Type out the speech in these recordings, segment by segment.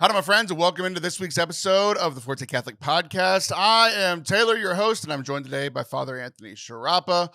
Hello, my friends, and welcome into this week's episode of the Forte Catholic Podcast. I am Taylor, your host, and I'm joined today by Father Anthony Sciarappa.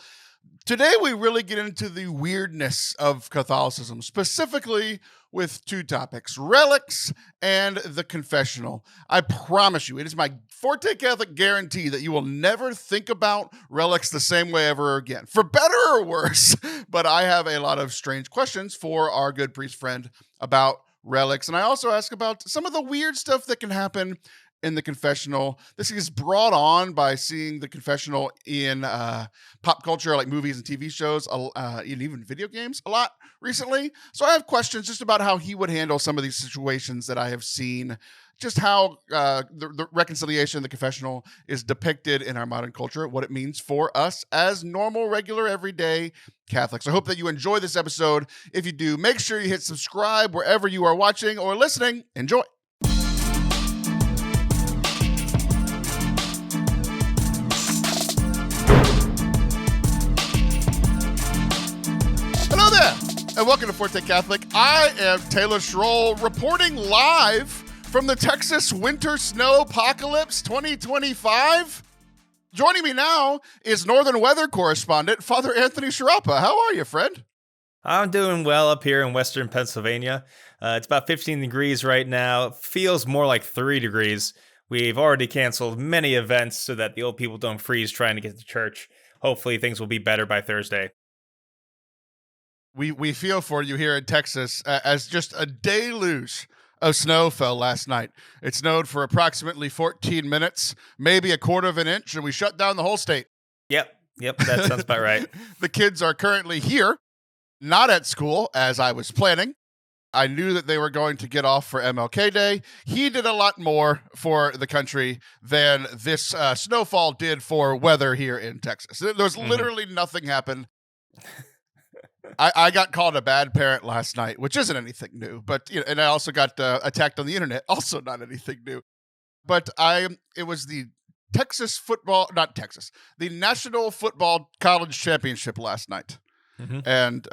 Today, we really get into the weirdness of Catholicism, specifically with two topics, relics and the confessional. I promise you, it is my Forte Catholic guarantee that you will never think about relics the same way ever again, for better or worse. But I have a lot of strange questions for our good priest friend about relics. And I also ask about some of the weird stuff that can happen in the confessional. This is brought on by seeing the confessional in pop culture, like movies and TV shows, and even video games a lot recently. So I have questions just about how he would handle some of these situations that I have seen, just how the reconciliation of the confessional is depicted in our modern culture, what it means for us as normal, regular, everyday Catholics. I hope that you enjoy this episode. If you do, make sure you hit subscribe wherever you are watching or listening. Enjoy. Hello there, and welcome to Forte Catholic. I am Taylor Schroll, reporting live from the Texas Winter Snow Apocalypse 2025. Joining me now is Northern Weather Correspondent, Father Anthony Sciarappa. How are you, friend? I'm doing well up here in Western Pennsylvania. It's about 15 degrees right now. It feels more like 3 degrees. We've already canceled many events so that the old people don't freeze trying to get to church. Hopefully things will be better by Thursday. We feel for you here in Texas as just a deluge of snow fell last night. It snowed for approximately 14 minutes, maybe a quarter of an inch, and we shut down the whole state. Yep, that sounds about right. The kids are currently here, not at school, as I was planning. I knew that they were going to get off for MLK Day. He did a lot more for the country than this snowfall did for weather here in Texas. There's literally nothing happened. I got called a bad parent last night, which isn't anything new, but and I also got attacked on the internet, also not anything new. But it was the the National Football College Championship last night. Mm-hmm. And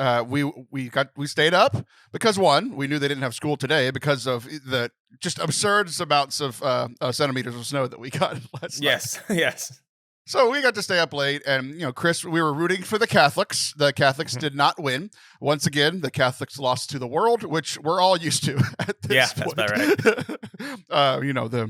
we stayed up because, one, we knew they didn't have school today because of the just absurd amounts of centimeters of snow that we got last night. Yes. So we got to stay up late, and, Chris, we were rooting for the Catholics. The Catholics did not win. Once again, the Catholics lost to the world, which we're all used to at this point. That's about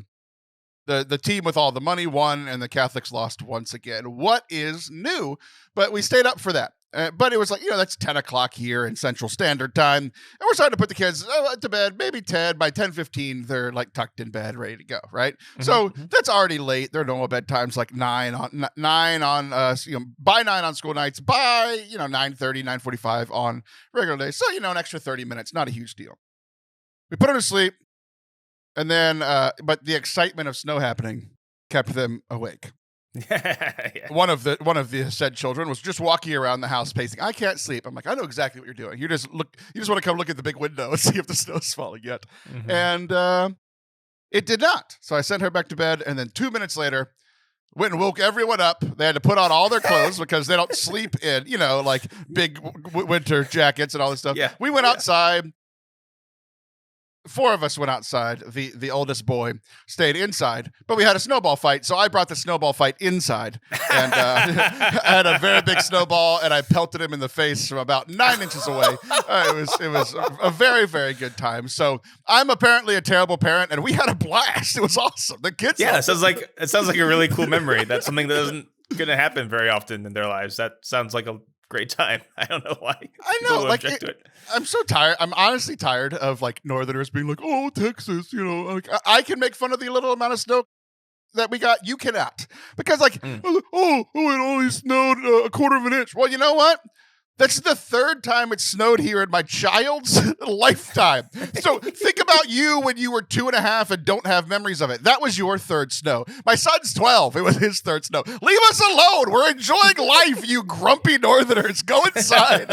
right. The team with all the money won, and the Catholics lost once again. What is new? But we stayed up for that. But it was like, that's 10 o'clock here in Central Standard Time. And we're starting to put the kids to bed, maybe 10. By 10:15, they're like tucked in bed, ready to go, right? Mm-hmm. So that's already late. Their normal bedtime's like 9 on by 9 on school nights, by 9:30, 9:45 on regular days. So, an extra 30 minutes, not a huge deal. We put them to sleep, and then but the excitement of snow happening kept them awake. Yeah. One of the said children was just walking around the house pacing. I can't sleep. I'm like, I know exactly what you're doing. You just want to come look at the big window and see if the snow's falling yet. Mm-hmm. And it did not. So I sent her back to bed, and then 2 minutes later, went and woke everyone up. They had to put on all their clothes because they don't sleep in, like big winter jackets and all this stuff. Yeah. We went outside. 4 of us went outside. The oldest boy stayed inside, but we had a snowball fight. So I brought the snowball fight inside, and I had a very big snowball, and I pelted him in the face from about 9 inches away. It was a very, very good time. So I'm apparently a terrible parent, and we had a blast. It was awesome. The kids. Yeah, it sounds like a really cool memory. That's something that isn't going to happen very often in their lives. That sounds like a great time. I don't know why. I know, I'm so tired. I'm honestly tired of Northerners being like, "Oh, Texas," I can make fun of the little amount of snow that we got. You cannot, because it only snowed a quarter of an inch. Well, you know what? That's the 3rd time it snowed here in my child's lifetime. So think about you when you were 2.5 and don't have memories of it. That was your 3rd snow. My son's 12. It was his 3rd snow. Leave us alone. We're enjoying life, you grumpy Northerners. Go inside.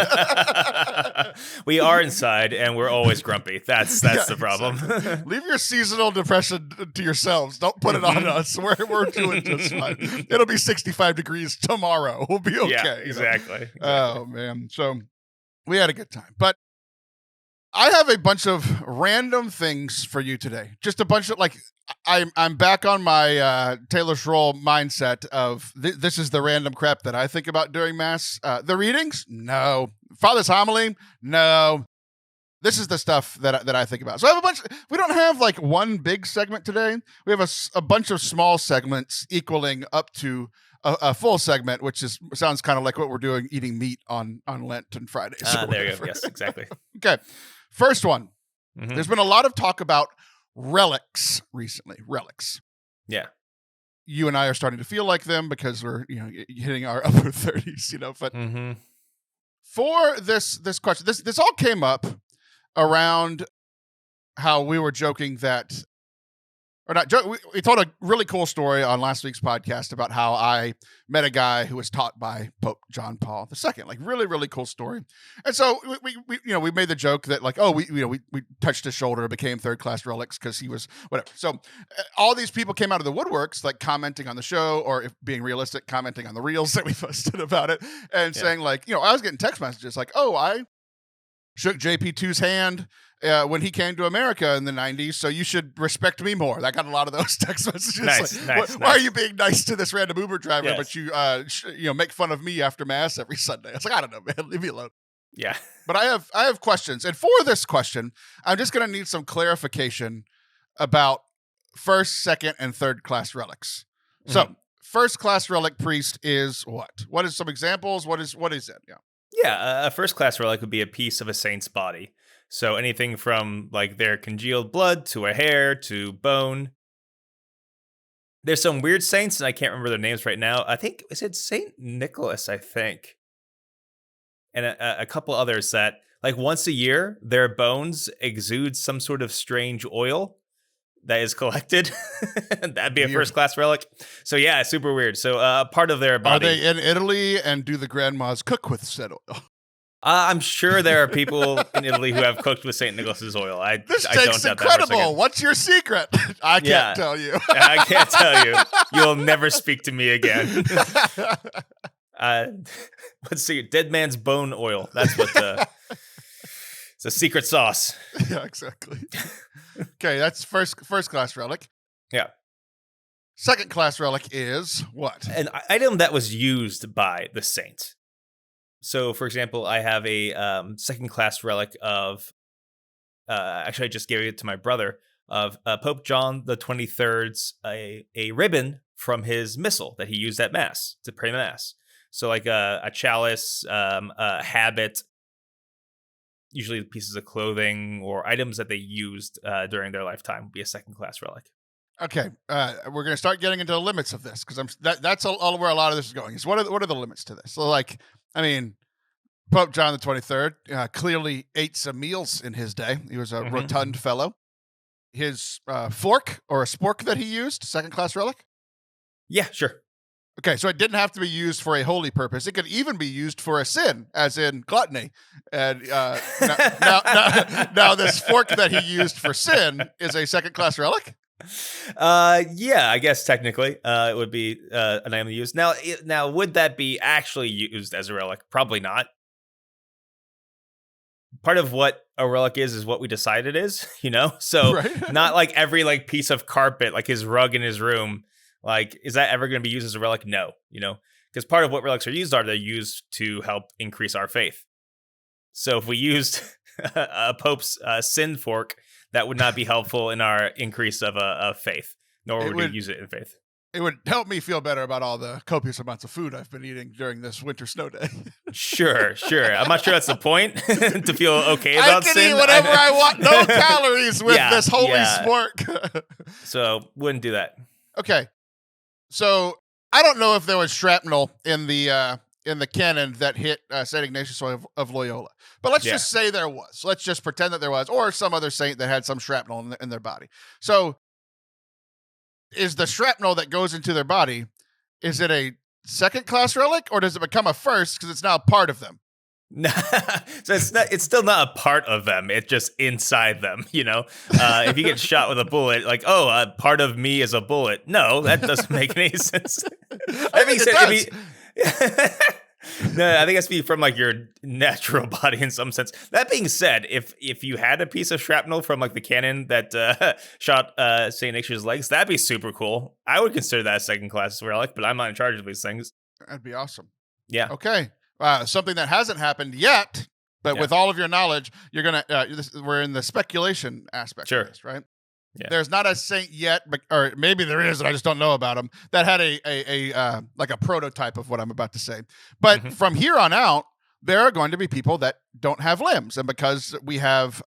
We are inside, and we're always grumpy. That's the problem. Exactly. Leave your seasonal depression to yourselves. Don't put it on us. We're doing just fine. It'll be 65 degrees tomorrow. We'll be okay. Yeah, exactly. Oh, man. So we had a good time. But I have a bunch of random things for you today. Just a bunch of I'm back on my Taylor Schroll mindset of this is the random crap that I think about during Mass. The readings, no. Father's homily, no. This is the stuff that I think about. So I have a bunch. We don't have like one big segment today. We have a bunch of small segments equaling up to a full segment, which sounds kind of like what we're doing, eating meat on Lent and Fridays. There you go. Yes, exactly. Okay. First one. Mm-hmm. There's been a lot of talk about relics recently. Relics. Yeah. You and I are starting to feel like them because we're hitting our upper 30s. But for this question, this all came up around how we were joking that. Or not. We told a really cool story on last week's podcast about how I met a guy who was taught by Pope John Paul II. Like really, really cool story. And so we made the joke that like, oh, we touched his shoulder, became third class relics because he was whatever. So all these people came out of the woodworks, like commenting on the show, or if being realistic, commenting on the reels that we posted about it, and saying like, I was getting text messages like, oh, I shook JP2's hand when he came to America in the 90s, so you should respect me more. I got a lot of those text messages. Nice. Why are you being nice to this random Uber driver, Yes. but you make fun of me after Mass every Sunday? It's like, I don't know, man. Leave me alone. Yeah. But I have questions. And for this question, I'm just going to need some clarification about first, second, and third class relics. So first class relic priest is what? What is some examples? What is it? Yeah. Yeah, a first class relic would be a piece of a saint's body. So anything from like their congealed blood to a hair to bone. There's some weird saints, and I can't remember their names right now. I think, is it Saint Nicholas, I think? And a couple others that, like once a year, their bones exude some sort of strange oil that is collected. That'd be a first class relic. So yeah, super weird. So part of their body. Are they in Italy, and do the grandmas cook with said oil? I'm sure there are people in Italy who have cooked with St. Nicholas's oil. This I take's don't doubt that for a incredible. second. What's your secret? I can't tell you. I can't tell you. You'll never speak to me again. Let's see. Dead man's bone oil. That's what it's a secret sauce. Yeah, exactly. Okay, that's first class relic. Yeah. Second class relic is what? An item that was used by the saint. So, for example, I have a second-class relic of, actually, I just gave it to my brother, of Pope John the 23rd's a ribbon from his missal that he used at Mass, to pray Mass. So, like a chalice, a habit, usually pieces of clothing or items that they used during their lifetime would be a second-class relic. Okay, we're going to start getting into the limits of this, because that's all where a lot of this is going. Is what are the limits to this? So, like, I mean, Pope John the 23rd clearly ate some meals in his day. He was a rotund fellow. His fork or a spork that he used, second class relic? Yeah, sure. Okay, so it didn't have to be used for a holy purpose. It could even be used for a sin, as in gluttony. And now this fork that he used for sin is a second class relic? Yeah, I guess technically it would be an item used. Now, would that be actually used as a relic? Probably not. Part of what a relic is what we decide it is, So right? Not like every like piece of carpet, like his rug in his room, like is that ever going to be used as a relic? No, because part of what relics are used they're used to help increase our faith. So if we used a Pope's sin fork, that would not be helpful in our increase of faith, nor would we use it in faith. It would help me feel better about all the copious amounts of food I've been eating during this winter snow day. Sure. I'm not sure that's the point, to feel okay about sin. I can eat whatever I want. No calories with this holy spork. So wouldn't do that. Okay. So I don't know if there was shrapnel in the canon that hit St. Ignatius of Loyola. But let's just say there was. Let's just pretend that there was, or some other saint that had some shrapnel in their body. So is the shrapnel that goes into their body, is it a second class relic, or does it become a first because it's now a part of them? So it's still not a part of them. It's just inside them, If you get shot with a bullet, like, a part of me is a bullet. No, that doesn't make any sense. I think it does. No, I think it has to be from like your natural body in some sense. That being said, if you had a piece of shrapnel from like the cannon that shot Saint Ignatius' legs, that'd be super cool. I would consider that a second class relic, but I'm not in charge of these things. That'd be awesome. Yeah. Okay. Something that hasn't happened yet, but Yeah. with all of your knowledge, you're gonna. We're in the speculation aspect Sure. of this, right? Yeah. There's not a saint yet, but or maybe there is, and I just don't know about him. That had a like a prototype of what I'm about to say. But Mhm. from here on out, there are going to be people that don't have limbs, and because we have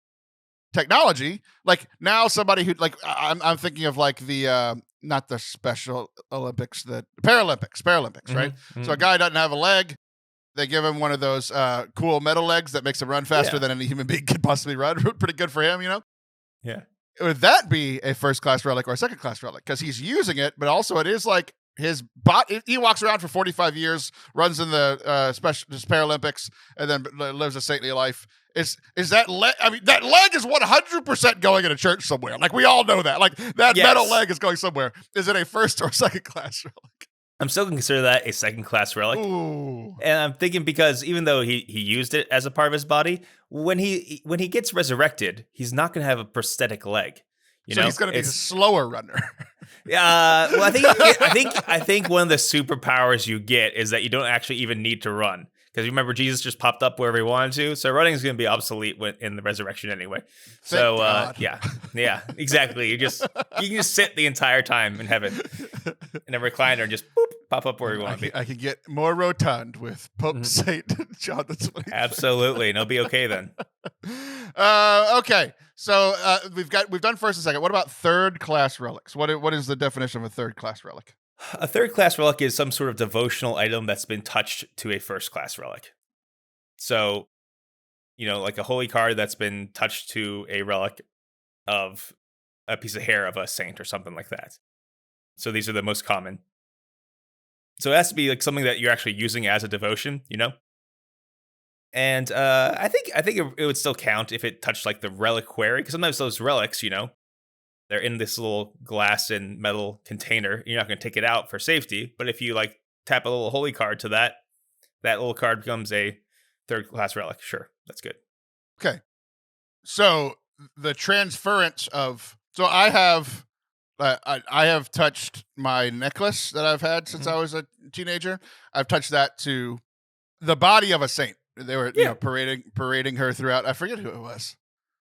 technology, like now somebody who like I'm thinking of like the not the Special Olympics, the Paralympics, right? Mhm. So a guy doesn't have a leg. They give him one of those cool metal legs that makes him run faster Yeah. than any human being could possibly run. Pretty good for him, you know? Yeah. Would that be a first class relic or a second class relic? Because he's using it, but also it is like his body. He walks around for 45 years, runs in the Paralympics, and then lives a saintly life. Is that leg? I mean, that leg is 100% going in a church somewhere. Like we all know that. Like that Yes. metal leg is going somewhere. Is it a first or second class relic? I'm still going to consider that a second class relic. Ooh. And I'm thinking because even though he used it as a part of his body, when he gets resurrected, he's not going to have a prosthetic leg. You know, He's going to be a slower runner. Well, I think one of the superpowers you get is that you don't actually even need to run. Because remember, Jesus just popped up wherever he wanted to, so running is going to be obsolete in the resurrection anyway. So yeah, exactly. You can just sit the entire time in heaven in a recliner and just boop, pop up where you want to be. I can get more rotund with Pope Saint John the 25th. Absolutely, and it'll be okay then. Okay, so we've done first and second. What about third class relics? What is the definition of a third class relic? A third class relic is some sort of devotional item that's been touched to a first class relic. So, like a holy card that's been touched to a relic of a piece of hair of a saint or something like that. So these are the most common. So it has to be like something that you're actually using as a devotion, And I think it would still count if it touched like the reliquary, because sometimes those relics, they're in this little glass and metal container. You're not going to take it out for safety, but if you like tap a little holy card to that little card becomes a third class relic. Sure, that's good. Okay, so the transference of I have touched my necklace that I've had since I was a teenager. I've touched that to the body of a saint. They were parading her throughout. I forget who it was.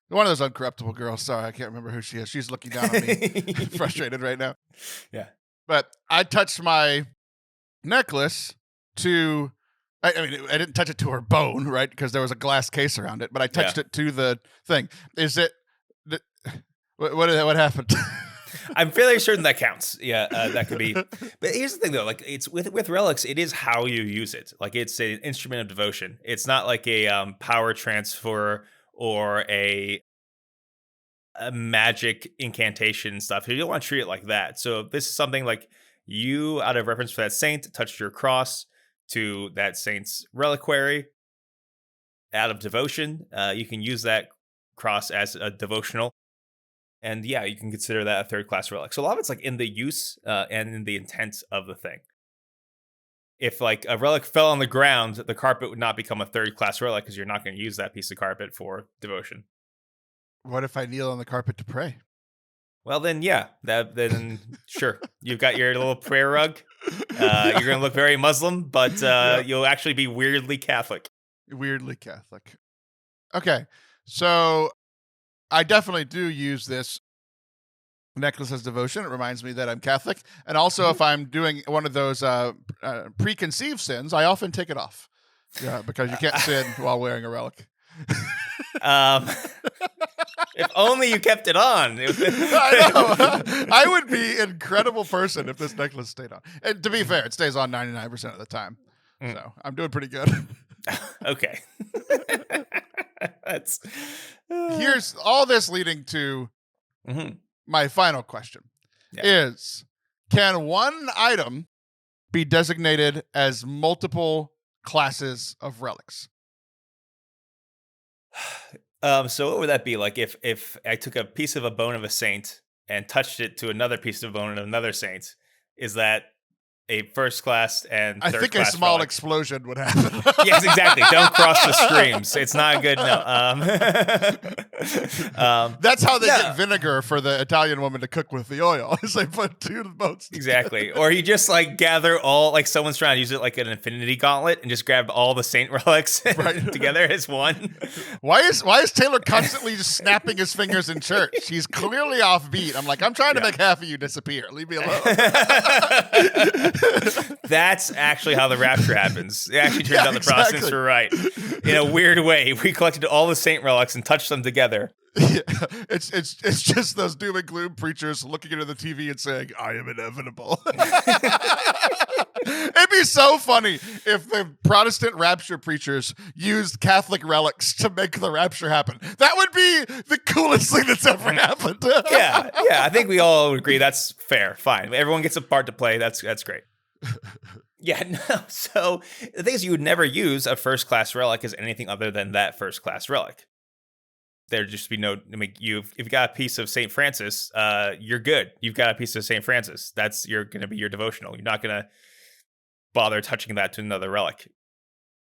One of those uncorruptible girls. Sorry, I can't remember who she is. She's looking down on me, frustrated right now. Yeah. But I touched my necklace to, I didn't touch it to her bone, right? Because there was a glass case around it, but I touched it to the thing. Is it, what happened? I'm fairly certain that counts. Yeah, that could be. But here's the thing, though. Like, it's with relics, it is how you use it. Like, it's an instrument of devotion. It's not like a power transfer or a magic incantation stuff. You don't want to treat it like that. So this is something like you, out of reference for that saint, touched your cross to that saint's reliquary. Out of devotion, you can use that cross as a devotional. And yeah, you can consider that a third class relic. So a lot of it's like in the use and in the intent of the thing. If like a relic fell on the ground, the carpet would not become a third class relic because you're not going to use that piece of carpet for devotion. What if I kneel on the carpet to pray? Well, then, yeah, then sure. You've got your little prayer rug. You're going to look very Muslim, but you'll actually be weirdly Catholic. Weirdly Catholic. Okay, so I definitely do use this necklace as devotion. It reminds me that I'm Catholic. And also, if I'm doing one of those preconceived sins, I often take it off. Yeah, because you can't sin while wearing a relic. If only you kept it on. I know. I would be an incredible person if this necklace stayed on. And to be fair, it stays on 99% of the time. So I'm doing pretty good. Okay. That's Here's all this leading to my final question is, can one item be designated as multiple classes of relics? So what would that be? Like if I took a piece of a bone of a saint and touched it to another piece of bone of another saint, is that a first class and I third think a class small relic. explosion would happen. Yes, exactly. Don't cross the streams. It's not good. No. That's how they no. get vinegar for the Italian woman to cook with the oil. Is they put two boats Exactly. together. Or you just like gather all, like someone's trying to use it like an infinity gauntlet and just grab all the saint relics together as one. Why is Taylor constantly just snapping his fingers in church? He's clearly offbeat. I'm like, I'm trying to make half of you disappear. Leave me alone. That's actually how the rapture happens. It actually turns out the Protestants were right. In a weird way, we collected all the saint relics and touched them together. Yeah, it's just those doom and gloom preachers looking into the TV and saying, "I am inevitable." It'd be so funny if the Protestant rapture preachers used Catholic relics to make the rapture happen. That would be the coolest thing that's ever happened. yeah, I think we all would agree that's fair. Fine, everyone gets a part to play. That's great. Yeah, no. So the thing is, you would never use a first class relic as anything other than that first class relic. There'd just be no. I mean, if you got a piece of Saint Francis, you're good. You've got a piece of Saint Francis. That's going to be your devotional. You're not going to bother touching that to another relic.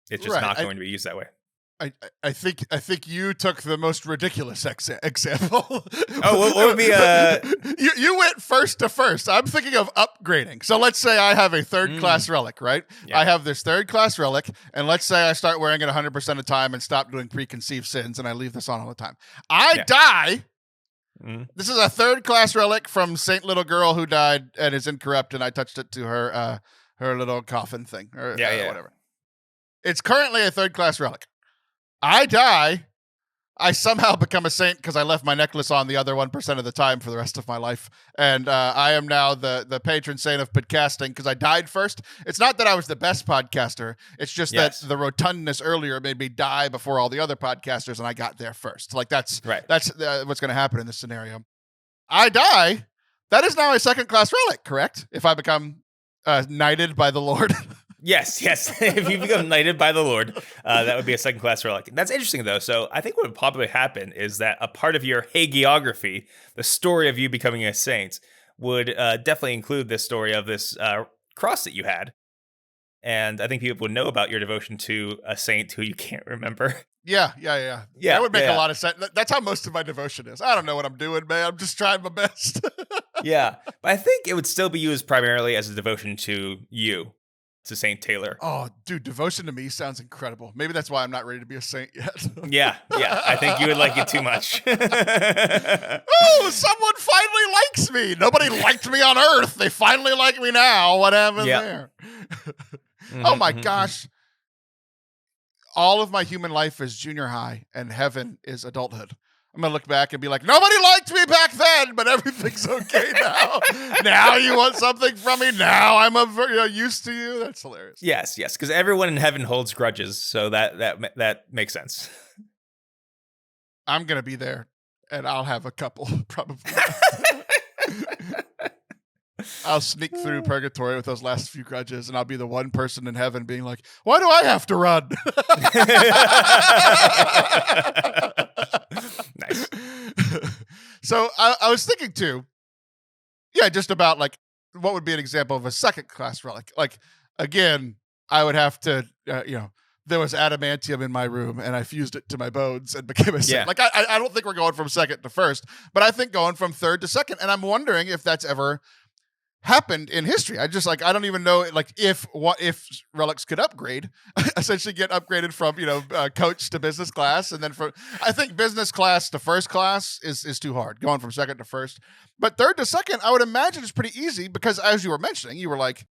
It's just not going to be used that way. I think you took the most ridiculous example. Oh, what would be you went first to first. I'm thinking of upgrading. So let's say I have a third class relic, right? Yeah. I have this third class relic, and let's say I start wearing it 100% of the time and stop doing preconceived sins, and I leave this on all the time. I die. This is a third class relic from Saint Little Girl who died and is incorrupt, and I touched it to her little coffin thing or whatever. It's currently a third class relic. I die, I somehow become a saint because I left my necklace on the other 1% of the time for the rest of my life. And I am now the patron saint of podcasting because I died first. It's not that I was the best podcaster. It's just that the rotundness earlier made me die before all the other podcasters, and I got there first. Like that's what's going to happen in this scenario. I die. That is now a second-class relic, correct? If I become knighted by the Lord. Yes. If you become knighted by the Lord, that would be a second-class relic. That's interesting, though. So I think what would probably happen is that a part of your hagiography, the story of you becoming a saint, would definitely include this story of this cross that you had. And I think people would know about your devotion to a saint who you can't remember. Yeah. That would make a lot of sense. That's how most of my devotion is. I don't know what I'm doing, man. I'm just trying my best. Yeah. But I think it would still be used primarily as a devotion to you. To Saint Taylor. Oh, dude, devotion to me sounds incredible. Maybe that's why I'm not ready to be a saint yet. Yeah. I think you would like it too much. Oh, someone finally likes me. Nobody liked me on Earth. They finally like me now. What happened there? Oh my gosh. All of my human life is junior high, and heaven is adulthood. I'm going to look back and be like, nobody liked me back then, but everything's okay now. Now you want something from me. Now I'm used to you. That's hilarious. Yes, because everyone in heaven holds grudges, so that makes sense. I'm going to be there, and I'll have a couple, probably. I'll sneak through purgatory with those last few grudges, and I'll be the one person in heaven being like, why do I have to run? Nice. So I was thinking too, just about like what would be an example of a second class relic. Like, again, I would have to, there was adamantium in my room and I fused it to my bones and became a saint. Like, I don't think we're going from second to first, but I think going from third to second. And I'm wondering if that's ever happened in history. I don't even know if relics could upgrade, essentially get upgraded from coach to business class, and then I think business class to first class is too hard, going from second to first. But third to second, I would imagine is pretty easy because, as you were mentioning, you were like,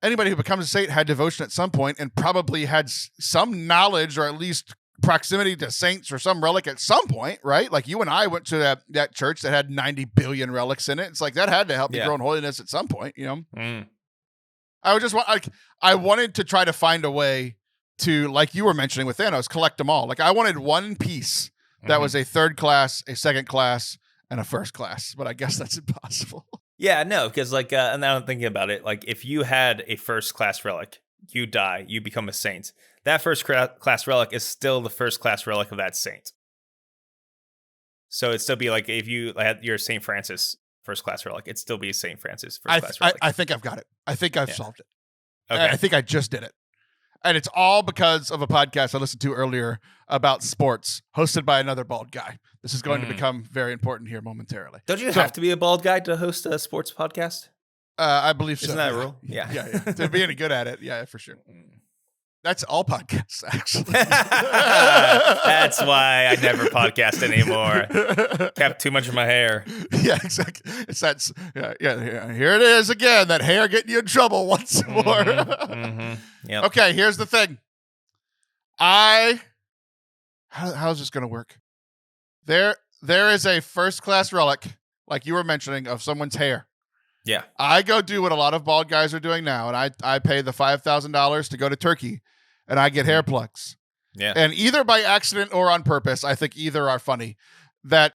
anybody who becomes a saint had devotion at some point and probably had some knowledge or at least proximity to saints or some relic at some point, right? Like you and I went to that church that had 90 billion relics in it. It's like that had to help you grow in holiness at some point, I would just I wanted to try to find a way to, like you were mentioning with Thanos, collect them all. Like I wanted one piece that was a third class, a second class, and a first class, but I guess that's impossible. Yeah, no, because and now I'm thinking about it, like if you had a first class relic, you die, you become a saint. That first class relic is still the first class relic of that saint. So it'd still be like if you had your Saint Francis, first class relic. It'd still be St. Francis first I, class relic. I think I've got it. I think I've solved it. Okay. I think I just did it. And it's all because of a podcast I listened to earlier about sports, hosted by another bald guy. This is going to become very important here momentarily. Don't you have to be a bald guy to host a sports podcast? I believe so. Isn't that a rule? Yeah. To be any good at it. Yeah, for sure. That's all podcasts, actually. That's why I never podcast anymore. Kept too much of my hair. Yeah, exactly. It's that. Yeah. Here it is again. That hair getting you in trouble once more. Yep. Okay, here's the thing. How's this going to work? There is a first class relic, like you were mentioning, of someone's hair. Yeah. I go do what a lot of bald guys are doing now, and I pay the $5,000 to go to Turkey, and I get hair plugs. Yeah. And either by accident or on purpose, I think either are funny, that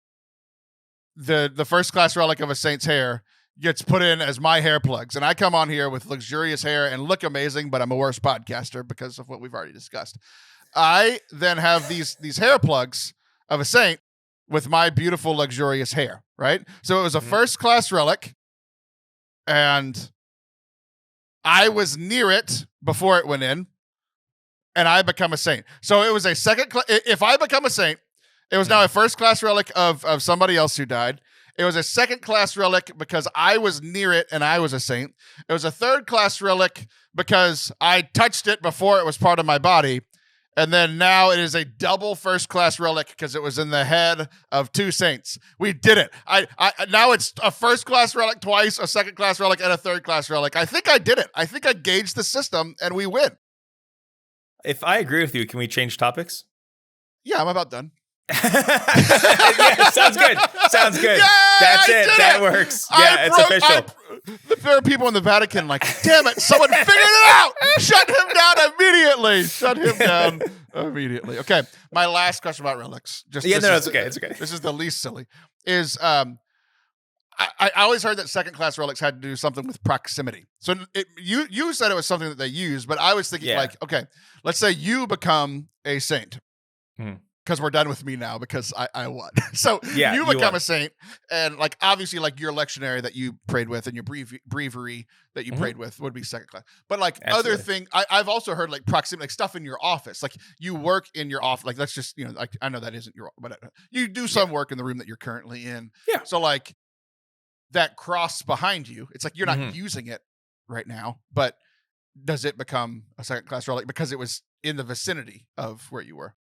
the first class relic of a saint's hair gets put in as my hair plugs. And I come on here with luxurious hair and look amazing, but I'm a worse podcaster because of what we've already discussed. I then have these hair plugs of a saint with my beautiful, luxurious hair, right? So it was a first class relic, and I was near it before it went in, and I become a saint. So it was a if I become a saint, it was now a first class relic of somebody else who died. It was a second class relic because I was near it and I was a saint. It was a third class relic because I touched it before it was part of my body. And then now it is a double first class relic because it was in the head of two saints. We did it. I now it's a first class relic twice, a second class relic, and a third class relic. I think I did it. I think I gauged the system and we win. If I agree with you, can we change topics? Yeah, I'm about done. Yeah, sounds good. Sounds good. Yeah, That's it. That works. Yeah, it's official. There are people in the Vatican like, damn it, someone figured it out. Shut him down immediately. Shut him down immediately. Okay, my last question about relics. It's okay. It's okay. This is the least silly. Is I always heard that second class relics had to do something with proximity. So you said it was something that they used, but I was thinking like, okay, let's say you become a saint. Because we're done with me now because I won. So you become a saint, and like obviously like your lectionary that you prayed with and your breviary that you prayed with would be second class. But like other thing, I've also heard like proximity, like stuff in your office. Like you work in your office. Like that's just, like I know that isn't your, but you do some work in the room that you're currently in. Yeah. So like that cross behind you, it's like you're not using it right now, but does it become a second class relic because it was in the vicinity of where you were?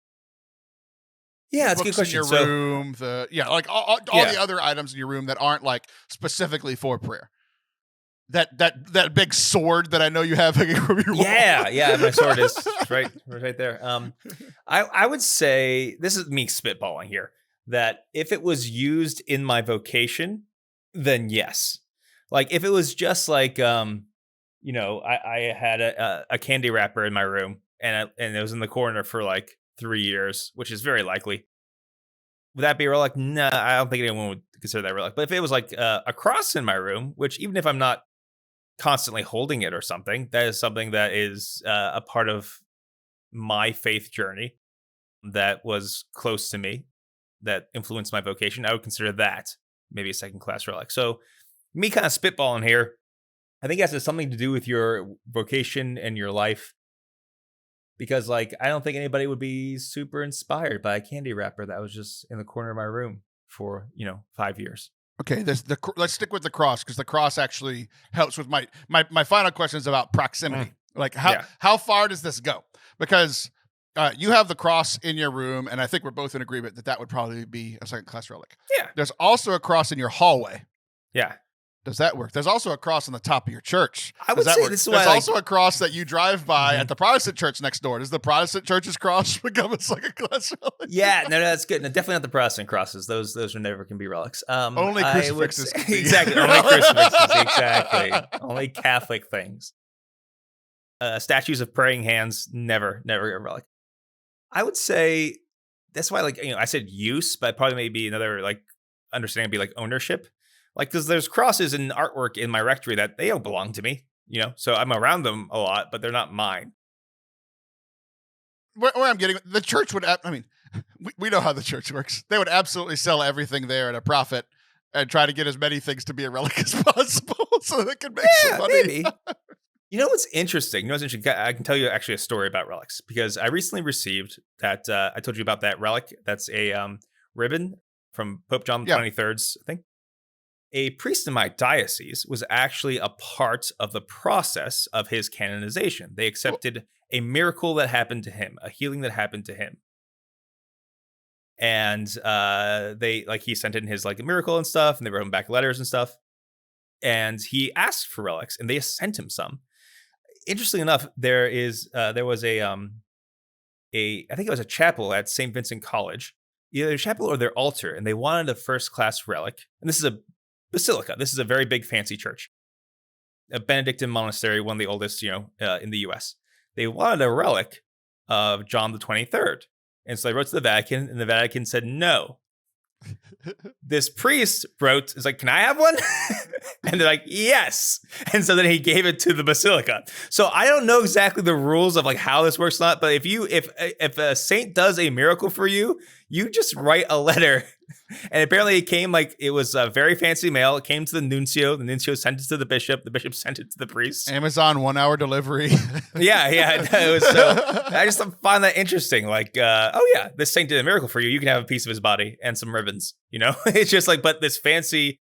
Yeah, that's a good question. In your room, like all the other items in your room that aren't like specifically for prayer. That big sword that I know you have hanging from your wall. Yeah, my sword is right there. I would say, this is me spitballing here, that if it was used in my vocation, then yes. Like if it was just like I had a candy wrapper in my room and it was in the corner for like 3 years, which is very likely. Would that be a relic? No, I don't think anyone would consider that relic. But if it was like a cross in my room, which even if I'm not constantly holding it or something, that is something that is a part of my faith journey that was close to me, that influenced my vocation, I would consider that maybe a second class relic. So me kind of spitballing here, I think it has something to do with your vocation and your life. Because, like, I don't think anybody would be super inspired by a candy wrapper that was just in the corner of my room for, 5 years. Okay, let's stick with the cross, because the cross actually helps with my final question is about proximity. Like, how far does this go? Because you have the cross in your room, and I think we're both in agreement that would probably be a second class relic. Yeah. There's also a cross in your hallway. Yeah. Does that work? There's also a cross on the top of your church. I would say this is why There's also a cross that you drive by at the Protestant church next door. Does the Protestant church's cross become a second class relic? Yeah, no, that's good. No, definitely not the Protestant crosses. Those are never can be relics. Only crucifixes. Exactly. Only crucifixes. Exactly. Only Catholic things. Statues of praying hands, never a relic. I would say that's why, like, I said use, but probably maybe another like understanding would be like ownership. Like, because there's crosses and artwork in my rectory that they don't belong to me, so I'm around them a lot, but they're not mine. Where I'm getting, the church would, we know how the church works. They would absolutely sell everything there at a profit and try to get as many things to be a relic as possible so they can make some money. Maybe. You know what's interesting? I can tell you actually a story about relics because I recently received that. I told you about that relic. That's a ribbon from Pope John the 23rd's, I think. A priest in my diocese was actually a part of the process of his canonization. They accepted a miracle that happened to him, a healing that happened to him. And he sent in his miracle and stuff, and they wrote him back letters and stuff. And he asked for relics, and they sent him some. Interestingly enough, there was I think it was a chapel at St. Vincent College, either a chapel or their altar, and they wanted a first-class relic. And this is a basilica. This is a very big, fancy church. A Benedictine monastery, one of the oldest, in the U.S. They wanted a relic of John the 23rd. And so they wrote to the Vatican, and the Vatican said no. This priest wrote, is like, can I have one? And they're like, yes. And so then he gave it to the basilica. So I don't know exactly the rules of how this works, not. But if a saint does a miracle for you, you just write a letter. And apparently it came it was a very fancy mail. It came to the nuncio. The nuncio sent it to the bishop. The bishop sent it to the priest. Amazon 1 hour delivery. Yeah. It was so. I just find that interesting. This saint did a miracle for you. You can have a piece of his body and some ribbons. It's just but this fancy,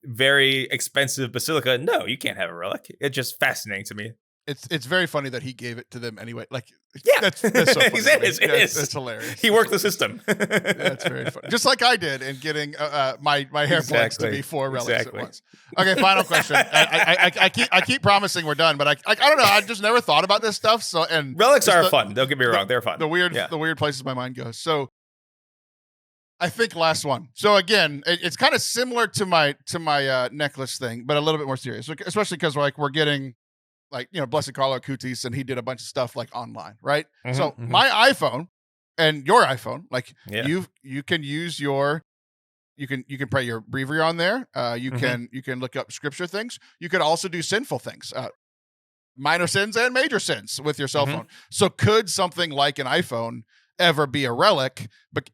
very expensive basilica. No, you can't have a relic. It's just fascinating to me. It's very funny that he gave it to them anyway. That's so funny. It is. It's hilarious. He worked the system. That's very funny. Just like I did in getting my hair plugs to be 4 relics at once. Okay, final question. I keep promising we're done, but I don't know. I just never thought about this stuff. So relics are fun. Don't get me wrong, they're fun. The weird places my mind goes. So I think last one. So again, it's kind of similar to my necklace thing, but a little bit more serious, especially because we're getting. Blessed Carlo Acutis, and he did a bunch of stuff online, right? Mm-hmm, so my iPhone and your iPhone, you can use you can pray your breviary on there. You can look up scripture things. You could also do sinful things, minor sins and major sins with your cell phone. So could something like an iPhone ever be a relic? But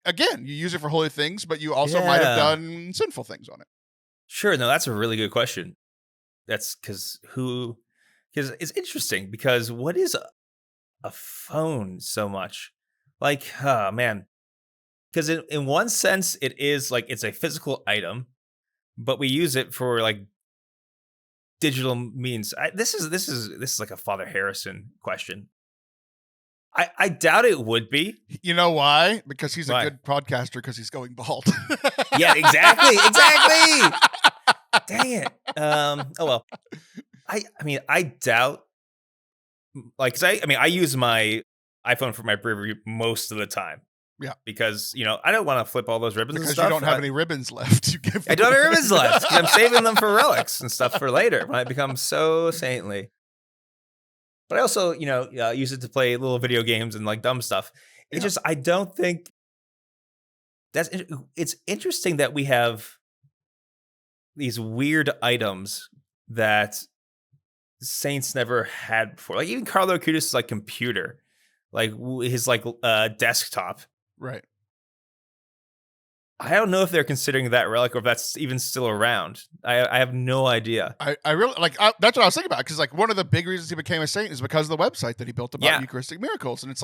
again, you use it for holy things, but you also might have done sinful things on it. Sure. No, that's a really good question. That's because it's interesting because what is a phone so much? Oh man. Because in one sense it is it's a physical item, but we use it for digital means. This is like a Father Harrison question. I doubt it would be. You know why? Because he's a good podcaster because he's going bald. Yeah, exactly. Dang it. Oh well. I doubt, because I use my iPhone for my breviary most of the time. Yeah. Because, I don't want to flip all those ribbons because and stuff. You don't have any ribbons left. I don't have ribbons left because I'm saving them for relics and stuff for later when I become so saintly. But I also, use it to play little video games and dumb stuff. It's just, I don't think it's interesting that we have these weird items that saints never had before. Even Carlo Acutis' computer, his desktop. Right. I don't know if they're considering that relic or if that's even still around. I have no idea. I really that's what I was thinking about, because one of the big reasons he became a saint is because of the website that he built about Eucharistic miracles, and it's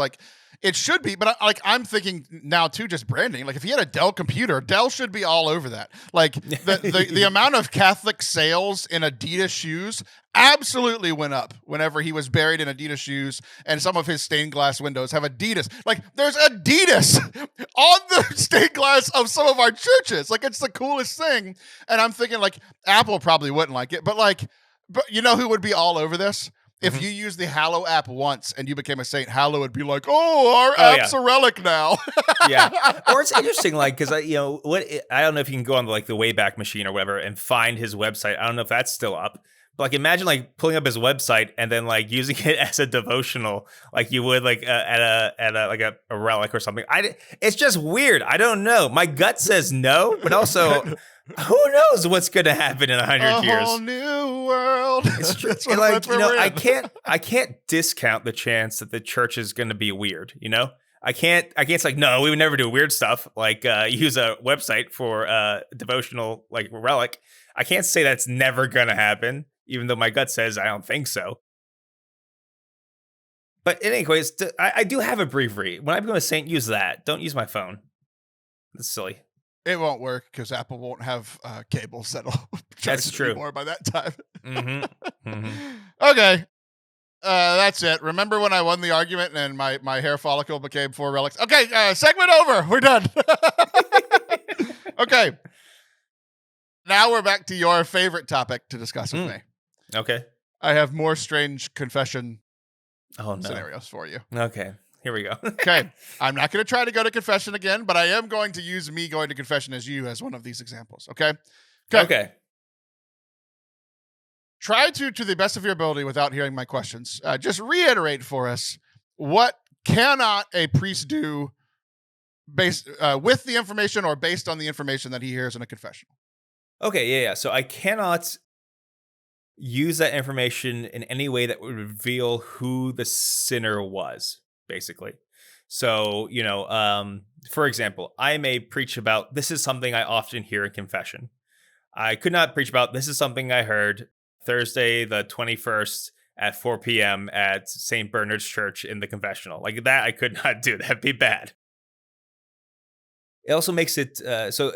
it should be, but I'm thinking now too, just branding. If he had a Dell computer, Dell should be all over that. The amount of Catholic sales in Adidas shoes absolutely went up whenever he was buried in Adidas shoes, and some of his stained glass windows have Adidas. There's Adidas on the stained glass of some of our churches. It's the coolest thing. And I'm thinking Apple probably wouldn't like it, but you know who would be all over this? If you use the Hallow app once and you became a saint, Hallow would be our app's a relic now. Yeah. Or it's interesting, because I don't know if you can go on the Wayback Machine or whatever and find his website. I don't know if that's still up. But imagine pulling up his website and then using it as a devotional, you would at a relic or something. It's just weird. I don't know. My gut says no, but also who knows what's going to happen in 100 years? A whole new world. It's true. I can't discount the chance that the church is going to be weird. I can't say like, no, we would never do weird stuff like use a website for devotional like relic. I can't say that's never gonna happen, even though my gut says I don't think so. But anyways, I do have a brief read. When I become a saint, use that. Don't use my phone. That's silly. It won't work because Apple won't have cables that'll charge That's true. more by that time. Mm-hmm. Mm-hmm. Okay. That's it. Remember when I won the argument and my hair follicle became 4 relics? Okay, segment over. We're done. Okay. Now we're back to your favorite topic to discuss with me. Okay. I have more strange confession no. scenarios for you. Okay. Here we go. Okay. I'm not going to try to go to confession again, but I am going to use me going to confession as one of these examples. Okay? Okay. Try to the best of your ability, without hearing my questions, just reiterate for us, what cannot a priest do based with the information or based on the information that he hears in a confessional? Okay, yeah. So I cannot use that information in any way that would reveal who the sinner was, basically. So, for example, I may preach about, this is something I often hear in confession. I could not preach about, this is something I heard Thursday the 21st at 4 p.m. at St. Bernard's Church in the confessional. Like that, I could not do. That'd be bad. It also makes it so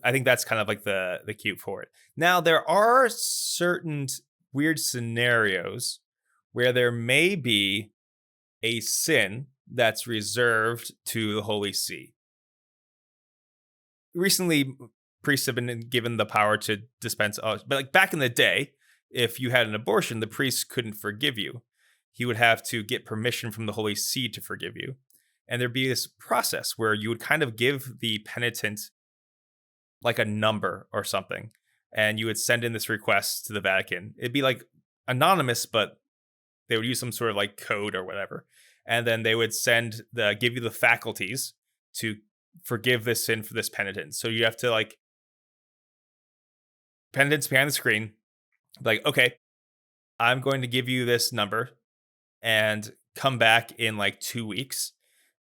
I think that's kind of like the cue for it. Now, there are certain weird scenarios where there may be a sin that's reserved to the Holy See. Recently, priests have been given the power to dispense, but like back in the day, if you had an abortion, the priest couldn't forgive you. He would have to get permission from the Holy See to forgive you. And there'd be this process where you would kind of give the penitent like a number or something, and you would send in this request to the Vatican. It'd be like anonymous, but they would use some sort of like code or whatever. And then they would give you the faculties to forgive this sin for this penitent. So you have to like, penitents behind the screen, like, okay, I'm going to give you this number and come back in like 2 weeks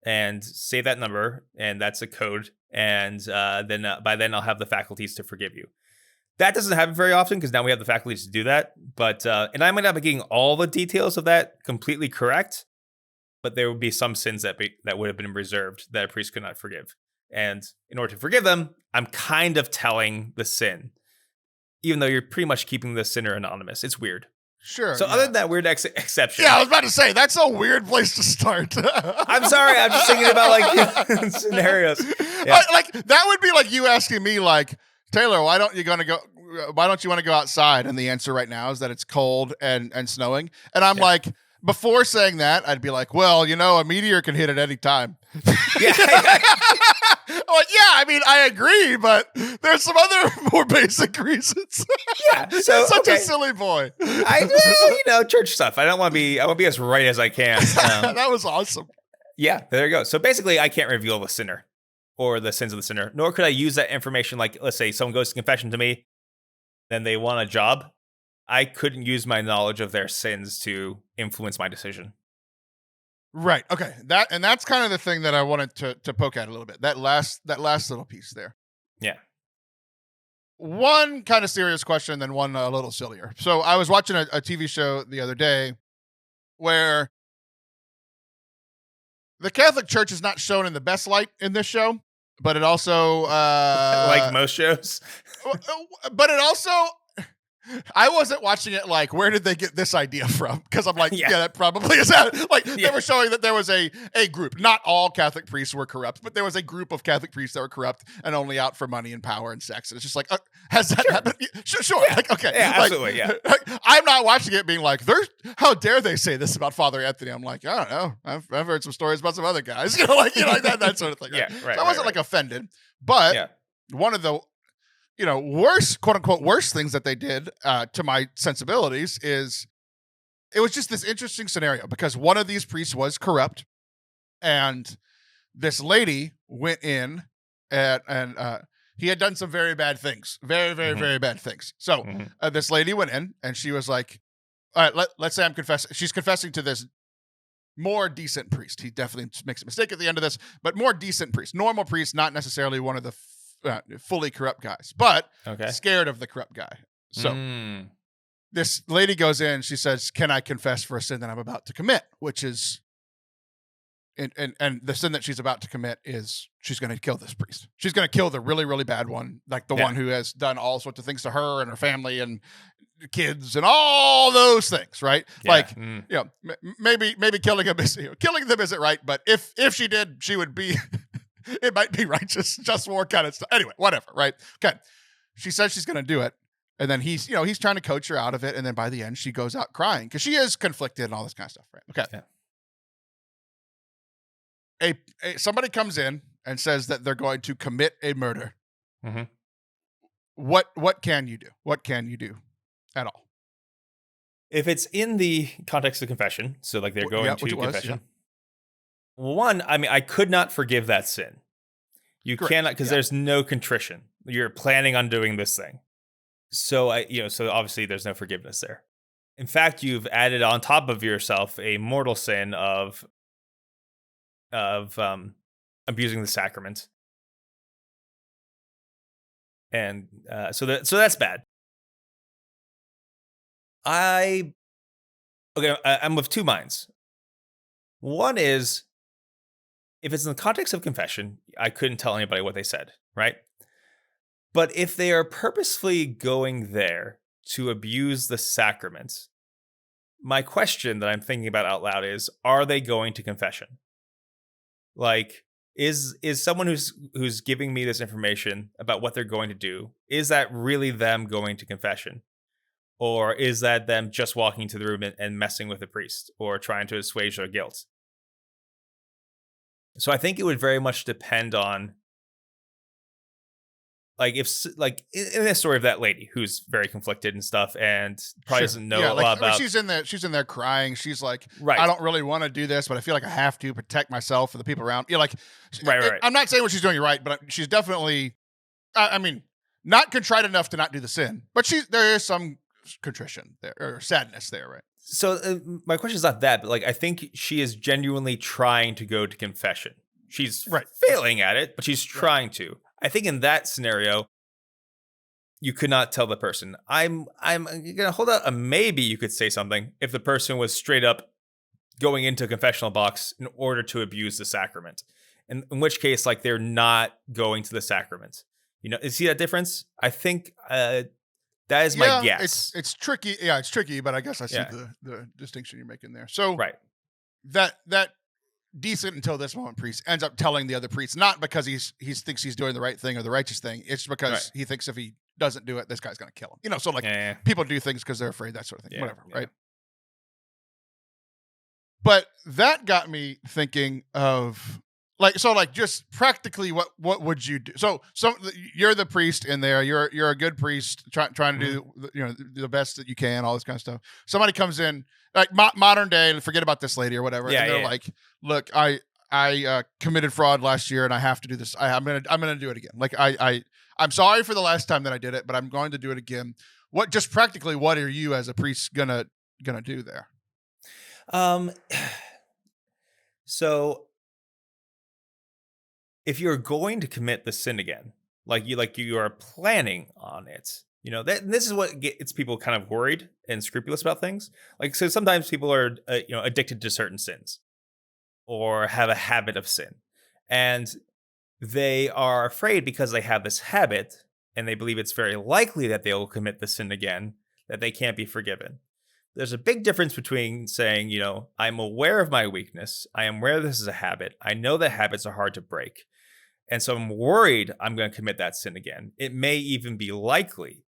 and say that number, and that's a code, and then by then I'll have the faculties to forgive you. That doesn't happen very often because now we have the faculties to do that, but and I might not be getting all the details of that completely correct, but there would be some sins that would have been reserved that a priest could not forgive. And in order to forgive them, I'm kind of telling the sin, even though you're pretty much keeping the sinner anonymous. It's weird. Sure. So other than that weird exception. Yeah, I was about to say, that's a weird place to start. I'm sorry. I'm just thinking about like scenarios. Yeah. Like that would be like you asking me like, Taylor, why don't you want to go outside? And the answer right now is that it's cold and snowing. And I'm like, before saying that, I'd be like, well, a meteor can hit at any time. Yeah. I'm like, yeah, I mean, I agree, but there's some other more basic reasons. Yeah, so such a silly boy. Church stuff. I want to be as right as I can. That was awesome. Yeah, there you go. So basically, I can't reveal the sinner or the sins of the sinner, nor could I use that information. Like, let's say someone goes to confession to me, then they want a job. I couldn't use my knowledge of their sins to influence my decision. Right. Okay. That's kind of the thing that I wanted to poke at a little bit. That last little piece there. Yeah. One kind of serious question, then one a little sillier. So I was watching a TV show the other day where the Catholic Church is not shown in the best light in this show, but it also like most shows. But it also, I wasn't watching it like, where did they get this idea from? Because I'm like, yeah, that probably is that. Like, they were showing that there was a group. Not all Catholic priests were corrupt, but there was a group of Catholic priests that were corrupt and only out for money and power and sex. And it's just like, has that happened? Sure. Yeah. Like, okay. Yeah, like, absolutely, yeah. I'm not watching it being like, how dare they say this about Father Anthony? I'm like, I don't know. I've heard some stories about some other guys. Like that sort of thing. Right? Yeah, right. So I wasn't like offended. But one of the worst, quote unquote, worst things that they did to my sensibilities is it was just this interesting scenario because one of these priests was corrupt and this lady went in and he had done some very bad things, very, very, very bad things. So this lady went in and she was like, all right, let's say I'm confessing. She's confessing to this more decent priest. He definitely makes a mistake at the end of this, but more decent priest, normal priest, not necessarily one of the fully corrupt guys, but scared of the corrupt guy. So this lady goes in, she says, "Can I confess for a sin that I'm about to commit?" Which is, and the sin that she's about to commit is she's going to kill this priest. She's going to kill the really, really bad one, like the one who has done all sorts of things to her and her family and kids and all those things, right? Like, maybe killing them isn't right, but if she did, she would be, it might be righteous, just war kind of stuff. Anyway, whatever, right? Okay. She says she's going to do it. And then he's trying to coach her out of it. And then by the end, she goes out crying because she is conflicted and all this kind of stuff, right? Okay. Yeah. Somebody comes in and says that they're going to commit a murder. Mm-hmm. What can you do? What can you do at all? If it's in the context of confession, so like they're going to confession. One, I mean, I could not forgive that sin. You cannot, because there's no contrition. You're planning on doing this thing. So so obviously there's no forgiveness there. In fact, you've added on top of yourself a mortal sin of abusing the sacrament, and so that's bad. I'm of two minds. One is, if it's in the context of confession, I couldn't tell anybody what they said, right? But if they are purposefully going there to abuse the sacraments, my question that I'm thinking about out loud is, are they going to confession? Like, is someone who's giving me this information about what they're going to do, is that really them going to confession? Or is that them just walking into the room and messing with the priest or trying to assuage their guilt? So I think it would very much depend on, like, if, like, in the story of that lady who's very conflicted and stuff and probably doesn't know a lot about. She's in there crying. She's like, I don't really want to do this, but I feel like I have to protect myself and the people around. Right. I'm not saying what she's doing is right, but she's definitely, I mean, not contrite enough to not do the sin, but there is some contrition there or sadness there, right? So my question is not that, but like, I think she is genuinely trying to go to confession. She's failing at it, but she's trying to. I think in that scenario, you could not tell the person. I'm gonna hold out a maybe. You could say something if the person was straight up going into a confessional box in order to abuse the sacrament, in which case, like, they're not going to the sacrament. See that difference? I think that is my guess. It's tricky. Yeah, it's tricky, but I guess I see the distinction you're making there. So that decent until this moment priest ends up telling the other priest, not because he thinks he's doing the right thing or the righteous thing. It's because he thinks if he doesn't do it, this guy's going to kill him. So like people do things because they're afraid, that sort of thing, whatever. Yeah. Right. But that got me thinking of just practically what would you do? So you're the priest in there. You're a good priest trying to do the best that you can, all this kind of stuff. Somebody comes in, like modern day, and forget about this lady or whatever. And they're like, look, I committed fraud last year and I have to do this. I'm gonna do it again. Like I'm sorry for the last time that I did it, but I'm going to do it again. What are you as a priest gonna do there? So if you're going to commit the sin again, like you are planning on it, this is what gets people kind of worried and scrupulous about things. Like, so sometimes people are, addicted to certain sins or have a habit of sin, and they are afraid because they have this habit and they believe it's very likely that they will commit the sin again, that they can't be forgiven. There's a big difference between saying, I'm aware of my weakness. I am aware this is a habit. I know that habits are hard to break. And so I'm worried I'm going to commit that sin again. It may even be likely,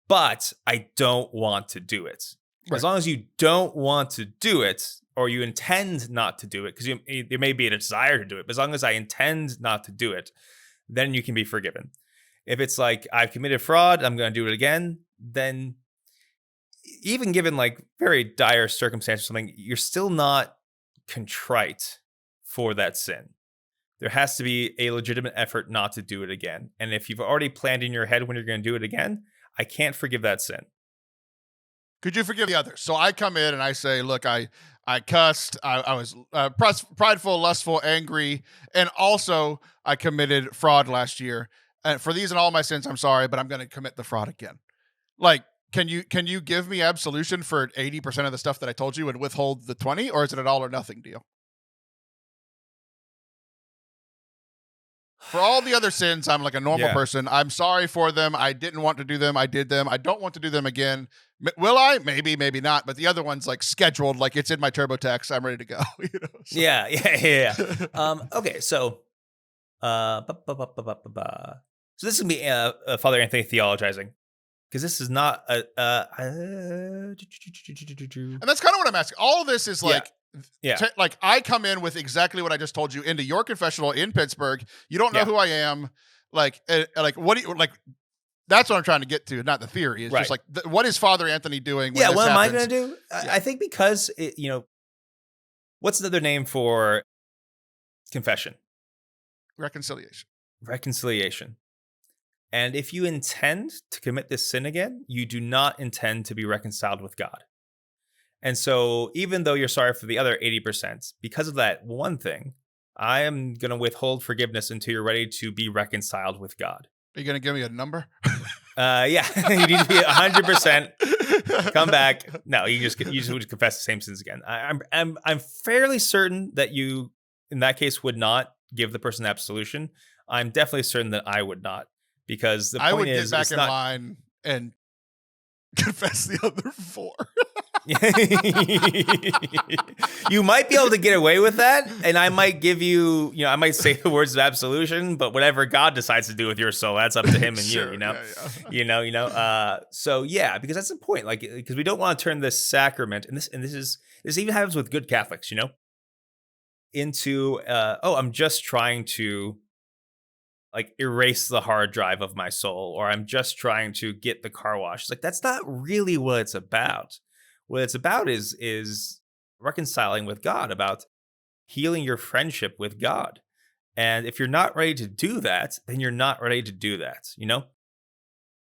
but I don't want to do it. Right. As long as you don't want to do it, or you intend not to do it, because there may be a desire to do it, but as long as I intend not to do it, then you can be forgiven. If it's like, I've committed fraud, I'm going to do it again, then even given like very dire circumstances or something, you're still not contrite for that sin. There has to be a legitimate effort not to do it again. And if you've already planned in your head when you're going to do it again, I can't forgive that sin. Could you forgive the others? So I come in and I say, look, I I cussed. I was prideful, lustful, angry, and also I committed fraud last year. And for these and all my sins, I'm sorry, but I'm going to commit the fraud again. Like, can you give me absolution for 80% of the stuff that I told you and withhold the 20, or is it an all or nothing deal? For all the other sins, I'm like a normal person. I'm sorry for them. I didn't want to do them. I did them. I don't want to do them again. Will I? Maybe, maybe not. But the other one's like scheduled, like it's in my TurboTax. I'm ready to go. So. Yeah. Okay, so so this is gonna be Father Anthony theologizing, because this is not a. And that's kind of what I'm asking. All of this is like. Yeah. Like I come in with exactly what I just told you into your confessional in Pittsburgh. You don't know who I am. Like what do you like? That's what I'm trying to get to. Not the theory. It's just like, what is Father Anthony doing? When What happens? am I going to do? I think because what's the other name for confession? Reconciliation. And if you intend to commit this sin again, you do not intend to be reconciled with God. And so even though you're sorry for the other 80%, because of that one thing, I am going to withhold forgiveness until you're ready to be reconciled with God. Are you going to give me a number? Yeah. You need to be 100%. Come back. No, you just would confess the same sins again. I'm fairly certain that you, in that case, would not give the person absolution. I'm definitely certain that I would not, because the point is, I would get back in line and confess the other 4. You might be able to get away with that, and I might give you, I might say the words of absolution, but whatever God decides to do with your soul, that's up to him and sure, So yeah, because that's the point, like, because we don't want to turn this sacrament, and this even happens with good Catholics, into I'm just trying to like erase the hard drive of my soul, or I'm just trying to get the car wash. It's like, that's not really what it's about. What it's about is reconciling with God, about healing your friendship with God. And if you're not ready to do that, then you're not ready to do that.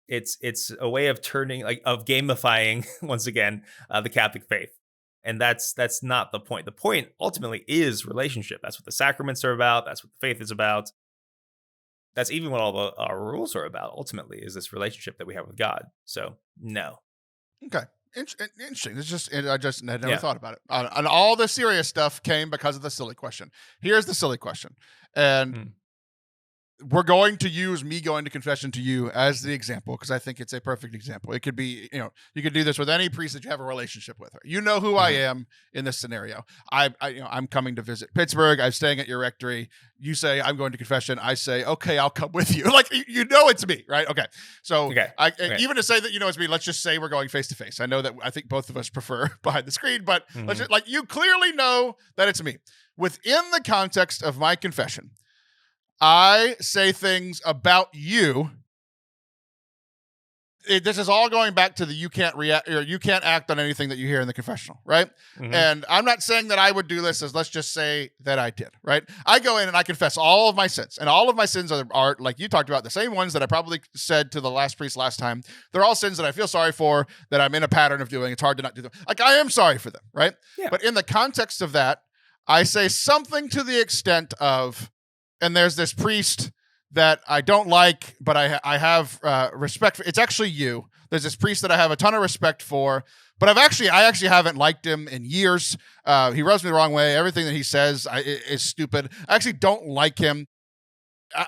It's a way of of gamifying once again the Catholic faith, and that's not the point. The point ultimately is relationship. That's what the sacraments are about. That's what the faith is about. That's even what all our rules are about. Ultimately, is this relationship that we have with God. So no. Okay. Interesting. I just had never thought about it. And all the serious stuff came because of the silly question. Here's the silly question. And we're going to use me going to confession to you as the example, because I think it's a perfect example. It could be, you could do this with any priest that you have a relationship with. You know who I am in this scenario. I'm coming to visit Pittsburgh. I'm staying at your rectory. You say I'm going to confession. I say, okay, I'll come with you. Like, it's me, right? Okay. So even to say that it's me, let's just say we're going face to face. I know that I think both of us prefer behind the screen, but let's just, like, you clearly know that it's me. Within the context of my confession, I say things about you. This is all going back to the you can't react, or you can't act on anything that you hear in the confessional, right? And I'm not saying that I would do this, as let's just say that I did, right? I go in and I confess all of my sins, and all of my sins are like you talked about, the same ones that I probably said to the last priest last time. They're all sins that I feel sorry for, that I'm in a pattern of doing. It's hard to not do them. Like, I am sorry for them, right? Yeah. But in the context of that, I say something to the extent of, and there's this priest that I don't like, but I have respect for. It's actually you. There's this priest that I have a ton of respect for, but I actually haven't liked him in years. He rubs me the wrong way. Everything that he says is stupid. I actually don't like him.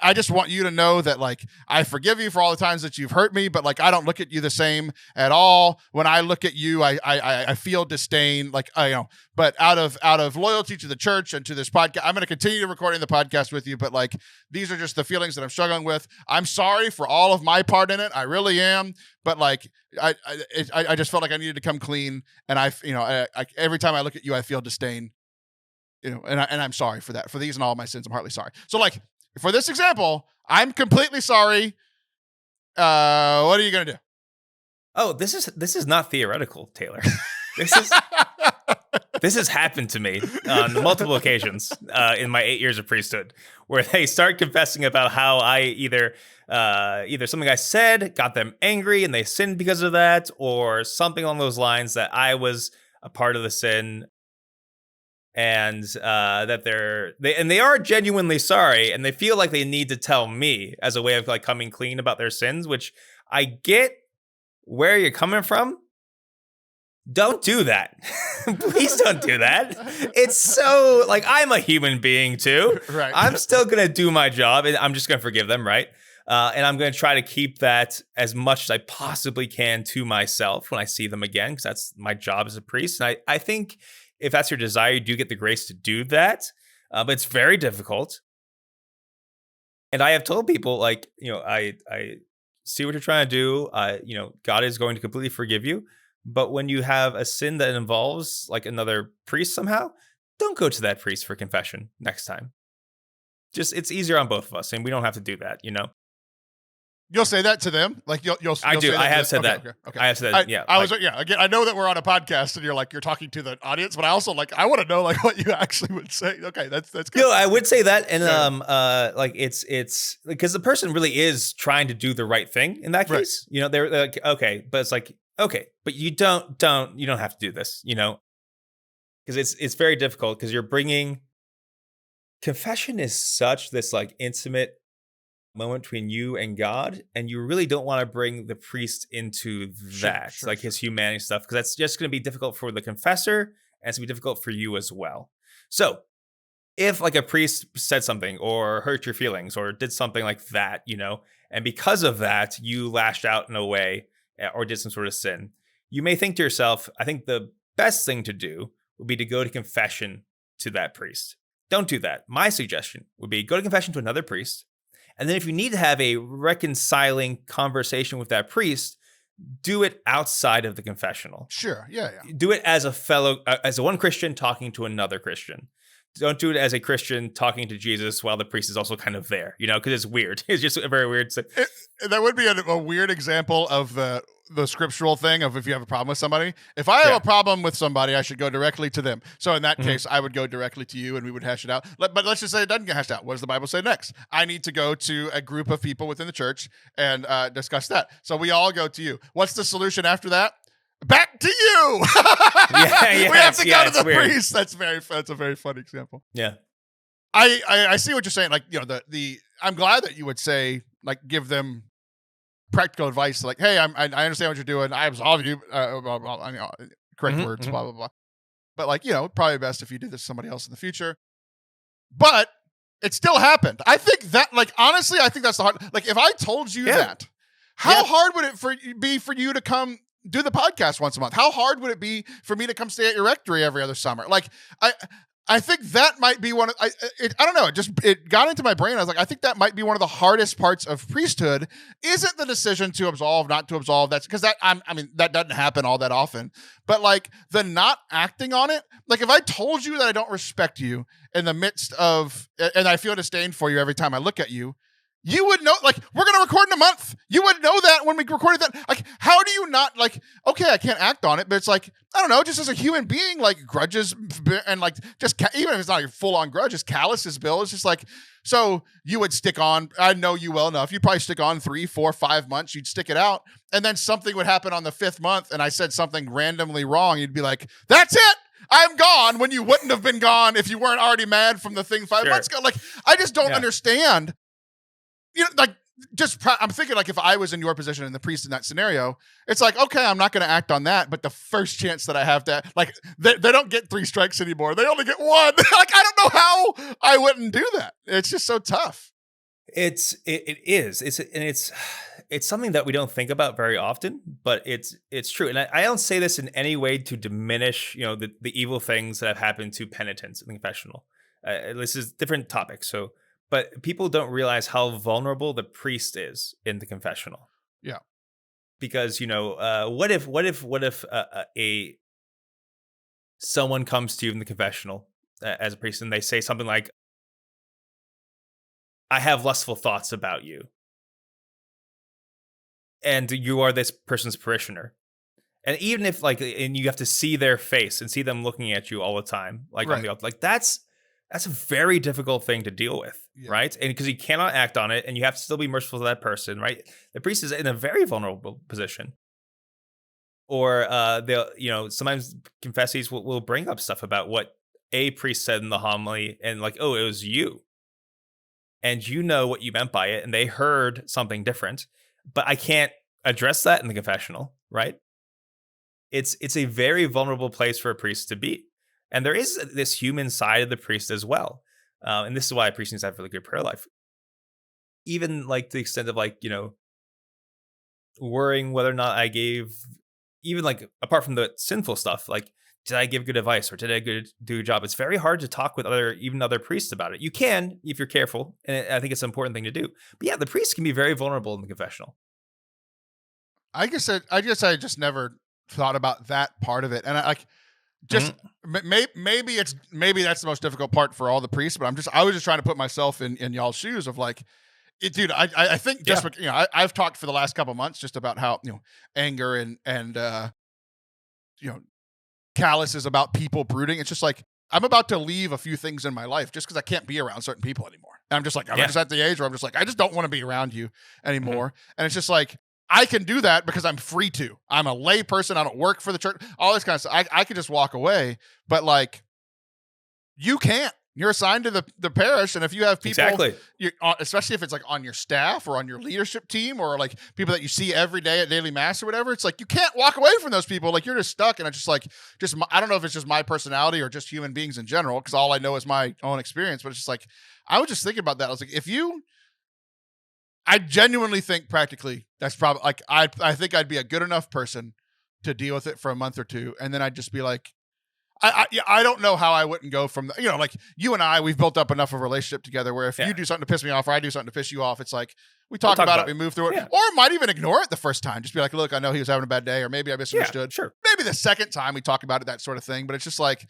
I just want you to know that, like, I forgive you for all the times that you've hurt me, but like, I don't look at you the same at all. When I look at you, I feel disdain, like, but out of loyalty to the church and to this podcast, I'm going to continue recording the podcast with you. But like, these are just the feelings that I'm struggling with. I'm sorry for all of my part in it. I really am. But like, I just felt like I needed to come clean. And every time I look at you, I feel disdain, and I'm sorry for that. For these and all my sins, I'm heartily sorry. So like, for this example, I'm completely sorry. What are you gonna do? Oh, this is not theoretical, Taylor. This has happened to me on multiple occasions in my 8 years of priesthood, where they start confessing about how I either something I said got them angry and they sinned because of that, or something along those lines, that I was a part of the sin. and that they are genuinely sorry, and they feel like they need to tell me as a way of like coming clean about their sins, which I get where you're coming from. Don't do that. Please don't do that. It's so like, I'm a human being too. Right. I'm still gonna do my job, and I'm just gonna forgive them, right? And I'm gonna try to keep that as much as I possibly can to myself when I see them again, because that's my job as a priest. And I think if that's your desire, you do get the grace to do that, but it's very difficult. And I have told people, like, I see what you're trying to do. God is going to completely forgive you. But when you have a sin that involves like another priest somehow, don't go to that priest for confession next time. Just, it's easier on both of us, and we don't have to do that, You'll say that to them, like you'll I do. say I have to said them? that. Okay. I have said that. I was again. I know that we're on a podcast and you're talking to the audience, but I also I want to know like what you actually would say. Okay, that's good. No, I would say that, and like it's because the person really is trying to do the right thing in that case. Right. They're like, okay, but it's like, okay, but you don't have to do this, because it's very difficult, because you're bringing confession is such this like intimate moment between you and God, and you really don't want to bring the priest into that, his humanity stuff, because that's just going to be difficult for the confessor, and it's going to be difficult for you as well. So if like a priest said something or hurt your feelings or did something like that, and because of that you lashed out in a way or did some sort of sin, you may think to yourself, I think the best thing to do would be to go to confession to that priest. Don't do that. My suggestion would be go to confession to another priest. And then if you need to have a reconciling conversation with that priest, do it outside of the confessional. Sure. Yeah. Do it as as a one Christian talking to another Christian. Don't do it as a Christian talking to Jesus while the priest is also kind of there, because it's weird. It's just a very weird. That would be a weird example of the scriptural thing of if you have a problem with somebody. If I have a problem with somebody, I should go directly to them. So in that case, I would go directly to you and we would hash it out. But let's just say it doesn't get hashed out. What does the Bible say next? I need to go to a group of people within the church and discuss that. So we all go to you. What's the solution after that? Back to you. We have to go to the priest. That's a very funny example. Yeah. I see what you're saying. Like, I'm glad that you would say, like, give them practical advice. Like, hey, I understand what you're doing. I absolve you. Correct words, blah, blah, blah. But like, probably best if you do this to somebody else in the future. But it still happened. I think that, like, honestly, I think that's the hard, like, if I told you that, how hard would it be for you to come do the podcast once a month? How hard would it be for me to come stay at your rectory every other summer? Like, I think that might be one of, I don't know, it got into my brain. I was like, I think that might be one of the hardest parts of priesthood. Isn't the decision to absolve, not to absolve? That's because that doesn't happen all that often. But like the not acting on it, like if I told you that I don't respect you in the midst of, and I feel disdain for you every time I look at you, you would know, like, we're going to record in a month. You would know that when we recorded that. Like, how do you not, like, okay, I can't act on it, but it's like, I don't know, just as a human being, like, grudges and, like, just, even if it's not a full-on grudge, just calluses, Bill. It's just like, so you would stick on, I know you well enough, you'd probably stick on 3, 4, 5 months, you'd stick it out, and then something would happen on the 5th month, and I said something randomly wrong, you'd be like, that's it! I'm gone, when you wouldn't have been gone if you weren't already mad from the thing 5 months ago. Like, I just don't understand. Like, I'm thinking, like, if I was in your position and the priest in that scenario, it's like, okay, I'm not going to act on that, but the first chance that I have to, like, they don't get 3 strikes anymore. They only get 1. Like, I don't know how I wouldn't do that. It's just so tough. It is. It's something that we don't think about very often, but it's true. And I don't say this in any way to diminish, the evil things that have happened to penitents in the confessional. This is different topics. But people don't realize how vulnerable the priest is in the confessional. Yeah. Because, what if someone comes to you in the confessional as a priest and they say something like, I have lustful thoughts about you. And you are this person's parishioner. And even if and you have to see their face and see them looking at you all the time, on the altar, that's a very difficult thing to deal with, right? And because you cannot act on it, and you have to still be merciful to that person, right? The priest is in a very vulnerable position. Or they'll, sometimes confessees will bring up stuff about what a priest said in the homily and like, oh, it was you. And you know what you meant by it, and they heard something different, but I can't address that in the confessional, right? It's a very vulnerable place for a priest to be. And there is this human side of the priest as well. And this is why a priest needs to have a really good prayer life. Even like to the extent of like, worrying whether or not I gave, even like apart from the sinful stuff, like did I give good advice or did I do a job? It's very hard to talk with other priests about it. You can if you're careful, and I think it's an important thing to do. But yeah, the priest can be very vulnerable in the confessional. I guess I just never thought about that part of it, and maybe that's the most difficult part for all the priests. But I was just trying to put myself in y'all's shoes of like, dude. I think just I've talked for the last couple of months just about how anger and callous is about people brooding. It's just like I'm about to leave a few things in my life just because I can't be around certain people anymore. And I'm just like, I'm just at the age where I'm just like, I just don't want to be around you anymore. And it's just like, I can do that because I'm free to. I'm a lay person. I don't work for the church. All this kind of stuff. I could just walk away. But like, you can't. You're assigned to the parish, and if you have people, especially if it's like on your staff or on your leadership team or like people that you see every day at daily mass or whatever, it's like you can't walk away from those people. Like you're just stuck, and it's just like I don't know if it's just my personality or just human beings in general, because all I know is my own experience. But it's just like I was just thinking about that. I was like, I genuinely think practically that's probably like I think I'd be a good enough person to deal with it for a month or two, and then I'd just be like. I don't know how I wouldn't go from like you and I, we've built up enough of a relationship together where if you do something to piss me off or I do something to piss you off, it's like we talk about it, we move through it, or might even ignore it the first time. Just be like, look, I know he was having a bad day, or maybe I misunderstood. Sure. Maybe the second time we talk about it, that sort of thing. But it's just like,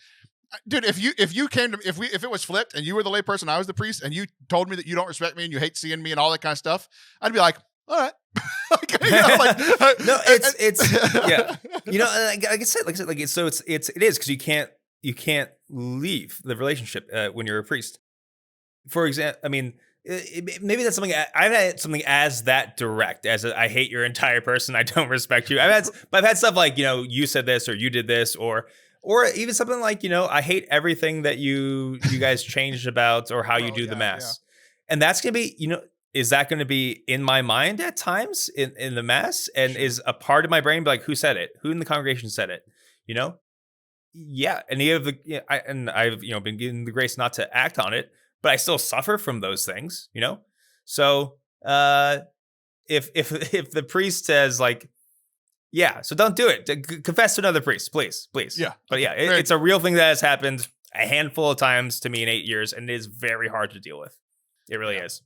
dude, if it was flipped and you were the lay person, I was the priest, and you told me that you don't respect me and you hate seeing me and all that kind of stuff, I'd be like, all right. No, it's like I said, it is because you can't leave the relationship when you're a priest. For example, I mean, maybe that's something I've had something as that direct as I hate your entire person, I don't respect you. I've had stuff like you said this or you did this or even something like I hate everything that you guys changed about or how you do the mass, and that's gonna be is that going to be in my mind at times in the mass and is a part of my brain be like, who said it? Who in the congregation said it? Yeah. And I've been given the grace not to act on it, but I still suffer from those things, So if the priest says like, so don't do it. Confess to another priest, please. Yeah. But it's a real thing that has happened a handful of times to me in 8 years, and it is very hard to deal with. It really is.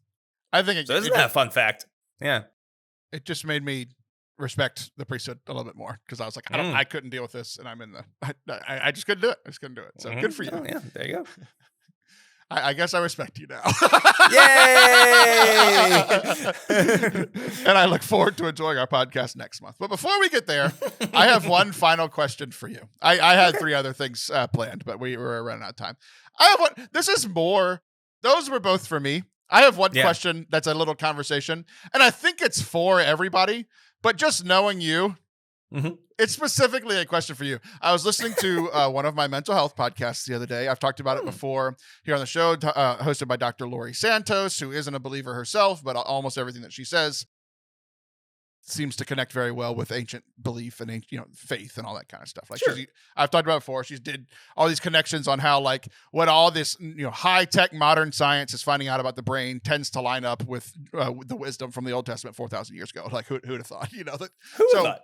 I think isn't that a fun fact? Yeah. It just made me respect the priesthood a little bit more because I was like, I couldn't deal with this, and I'm in I just couldn't do it. So good for you. Oh, yeah, there you go. I guess I respect you now. Yay! And I look forward to enjoying our podcast next month. But before we get there, I have one final question for you. I had 3 other things planned, but we were running out of time. I have one. This is more. Those were both for me. I have one question that's a little conversation, and I think it's for everybody, but just knowing you, it's specifically a question for you. I was listening to one of my mental health podcasts the other day. I've talked about it before here on the show, hosted by Dr. Lori Santos, who isn't a believer herself, but almost everything that she says seems to connect very well with ancient belief and faith and all that kind of stuff. Like I've talked about it before. She's did all these connections on how like what all this high tech modern science is finding out about the brain tends to line up with the wisdom from the Old Testament 4,000 years ago. Like who'd have thought? Who'd have thought?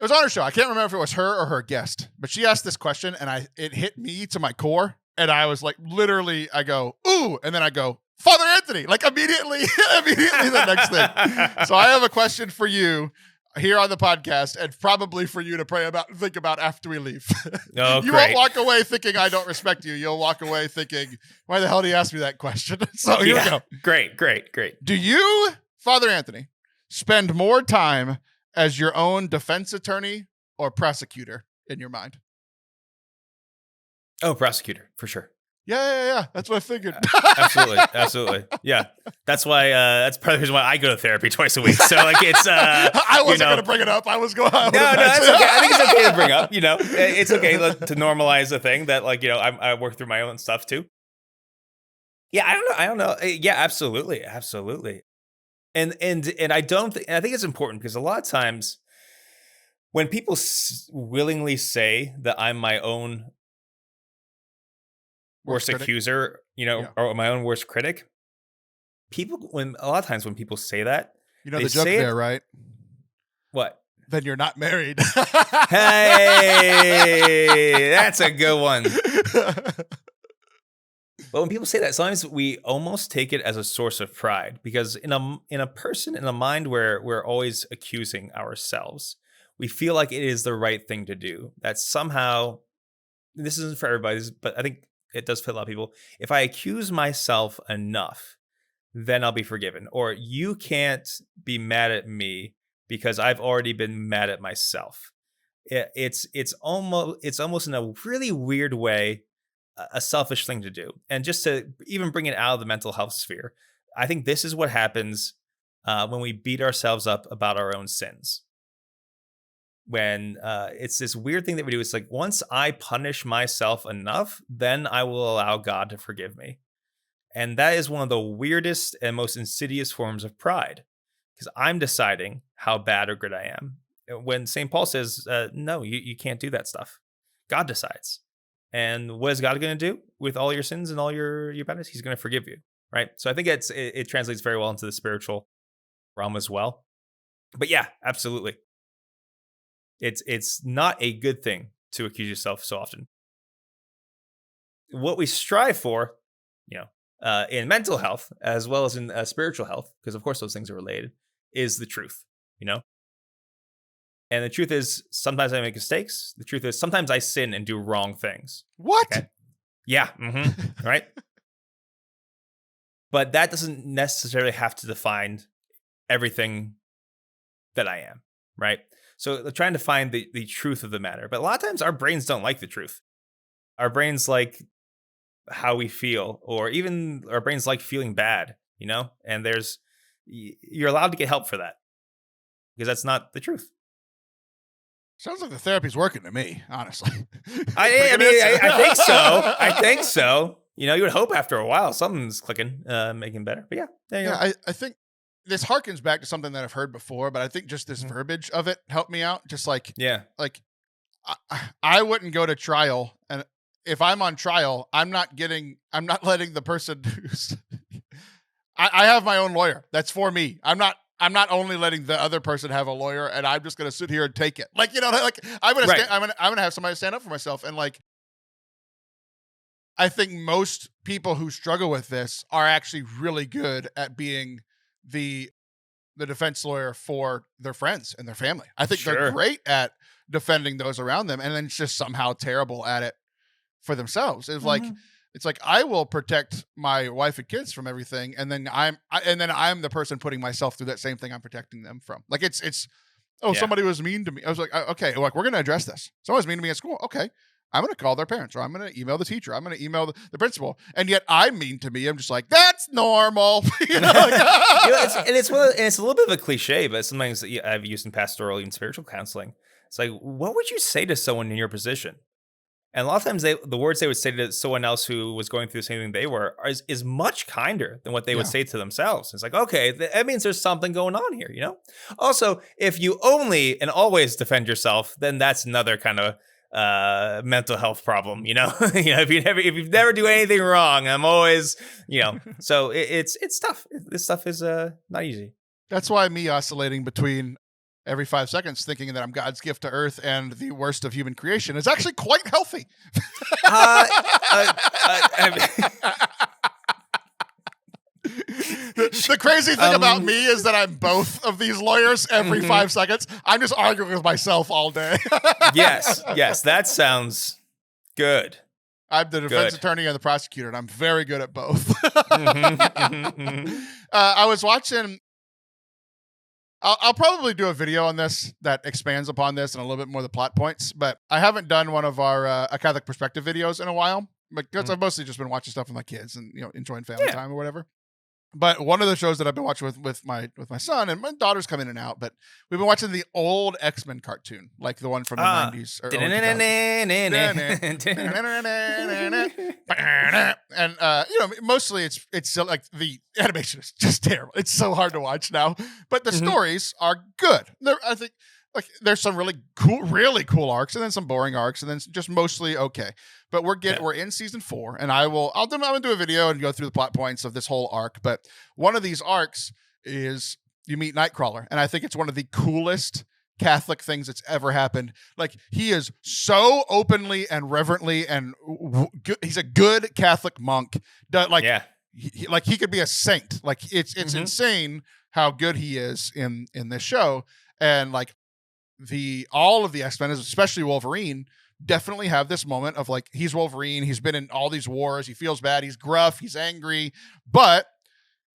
It was on her show. I can't remember if it was her or her guest, but she asked this question, and it hit me to my core, and I was like, literally, I go ooh, and then I go, Father Anthony, like immediately the next thing. So I have a question for you here on the podcast, and probably for you to think about after we leave. Oh, you won't walk away thinking I don't respect you. You'll walk away thinking, why the hell did he ask me that question? So here we go. Great. Do you, Father Anthony, spend more time as your own defense attorney or prosecutor in your mind? Oh, prosecutor, for sure. Yeah. That's what I figured. Absolutely. Yeah. That's why, that's part of the reason why I go to therapy twice a week. So like it's, I wasn't going to bring it up. I was going, no, that's okay. I think it's okay to bring up, it's okay to normalize the thing that like, I work through my own stuff too. Yeah. I don't know. Yeah, absolutely. And I don't think, I think it's important because a lot of times when people willingly say that I'm my own worst accuser, or my own worst critic. A lot of times when people say that, the joke there, right? What? Then you're not married. Hey, that's a good one. But when people say that, sometimes we almost take it as a source of pride because in a mind where we're always accusing ourselves, we feel like it is the right thing to do. That somehow, this isn't for everybody, but I think it does fit a lot of people. If I accuse myself enough, then I'll be forgiven. Or you can't be mad at me because I've already been mad at myself. It's almost in a really weird way a selfish thing to do. And just to even bring it out of the mental health sphere, I think this is what happens when we beat ourselves up about our own sins. When it's this weird thing that we do. It's like, once I punish myself enough, then I will allow God to forgive me. And that is one of the weirdest and most insidious forms of pride, because I'm deciding how bad or good I am. When St. Paul says, no, you can't do that stuff. God decides. And what is God going to do with all your sins and all your badness? He's going to forgive you, right? So I think it translates very well into the spiritual realm as well. But yeah, absolutely. It's not a good thing to accuse yourself so often. What we strive for, in mental health as well as in spiritual health, because of course those things are related, is the truth. And the truth is, sometimes I make mistakes. The truth is, sometimes I sin and do wrong things. What? Okay? Yeah. Right. But that doesn't necessarily have to define everything that I am. Right. So trying to find the truth of the matter. But a lot of times our brains don't like the truth. Our brains like how we feel, or even our brains like feeling bad, and you're allowed to get help for that because that's not the truth. Sounds like the therapy's working to me, honestly. I think so. You would hope after a while something's clicking, making better. But yeah, there you go. I think this harkens back to something that I've heard before, but I think just this verbiage of it helped me out. Just like, I wouldn't go to trial, and if I'm on trial, I'm not letting the person who's, I have my own lawyer. That's for me. I'm not only letting the other person have a lawyer, and I'm just going to sit here and take it. Like, I'm going to have somebody stand up for myself. And like, I think most people who struggle with this are actually really good at being the defense lawyer for their friends and their family. I think they're great at defending those around them, and then it's just somehow terrible at it for themselves. It's like, I will protect my wife and kids from everything, and then I'm the person putting myself through that same thing I'm protecting them from. Like somebody was mean to me. I was like, okay, like we're gonna address this. Someone was mean to me at school. Okay, I'm going to call their parents, or I'm going to email the teacher. I'm going to email the principal. And yet I'm mean to me. I'm just like, that's normal. It's a little bit of a cliche, but sometimes I've used in pastoral and spiritual counseling. It's like, what would you say to someone in your position? And a lot of times the words they would say to someone else who was going through the same thing they were is much kinder than what they would say to themselves. It's like, okay, that means there's something going on here, Also, if you only and always defend yourself, then that's another kind of mental health problem, if you never do anything wrong, I'm always, so it's tough. This stuff is not easy. That's why me oscillating between every 5 seconds thinking that I'm God's gift to earth and the worst of human creation is actually quite healthy. The crazy thing about me is that I'm both of these lawyers every 5 seconds. I'm just arguing with myself all day. Yes, that sounds good. I'm the defense attorney and the prosecutor, and I'm very good at both. I was watching... I'll probably do a video on this that expands upon this and a little bit more of the plot points, but I haven't done one of our A Catholic Perspective videos in a while. because I've mostly just been watching stuff with my kids and enjoying family time or whatever. But one of the shows that I've been watching with my son, and my daughters come in and out, but we've been watching the old X-Men cartoon, like the one from the 90s. Or and mostly it's like the animation is just terrible. It's so hard to watch now, but the stories are good. I think like there's some really cool arcs, and then some boring arcs, and then just mostly okay. But we're in season 4, and I'm gonna do a video and go through the plot points of this whole arc. But one of these arcs is you meet Nightcrawler, and I think it's one of the coolest Catholic things that's ever happened. Like, he is so openly and reverently, and he's a good Catholic monk. He could be a saint. Like, it's insane how good he is in this show. And like all of the X-Men, especially Wolverine, definitely have this moment of like, he's Wolverine. He's been in all these wars. He feels bad. He's gruff. He's angry, but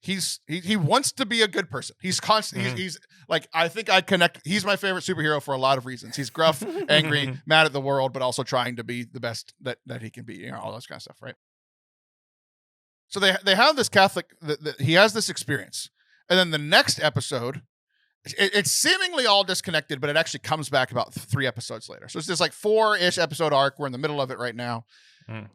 he wants to be a good person. He's constant. He's like, I think I connect. He's my favorite superhero for a lot of reasons. He's gruff, angry, mad at the world, but also trying to be the best that he can be. All those kind of stuff, right? So they have this Catholic. He has this experience, and then the next episode, it's seemingly all disconnected, but it actually comes back about 3 episodes later. So it's this like 4-ish episode arc. We're in the middle of it right now.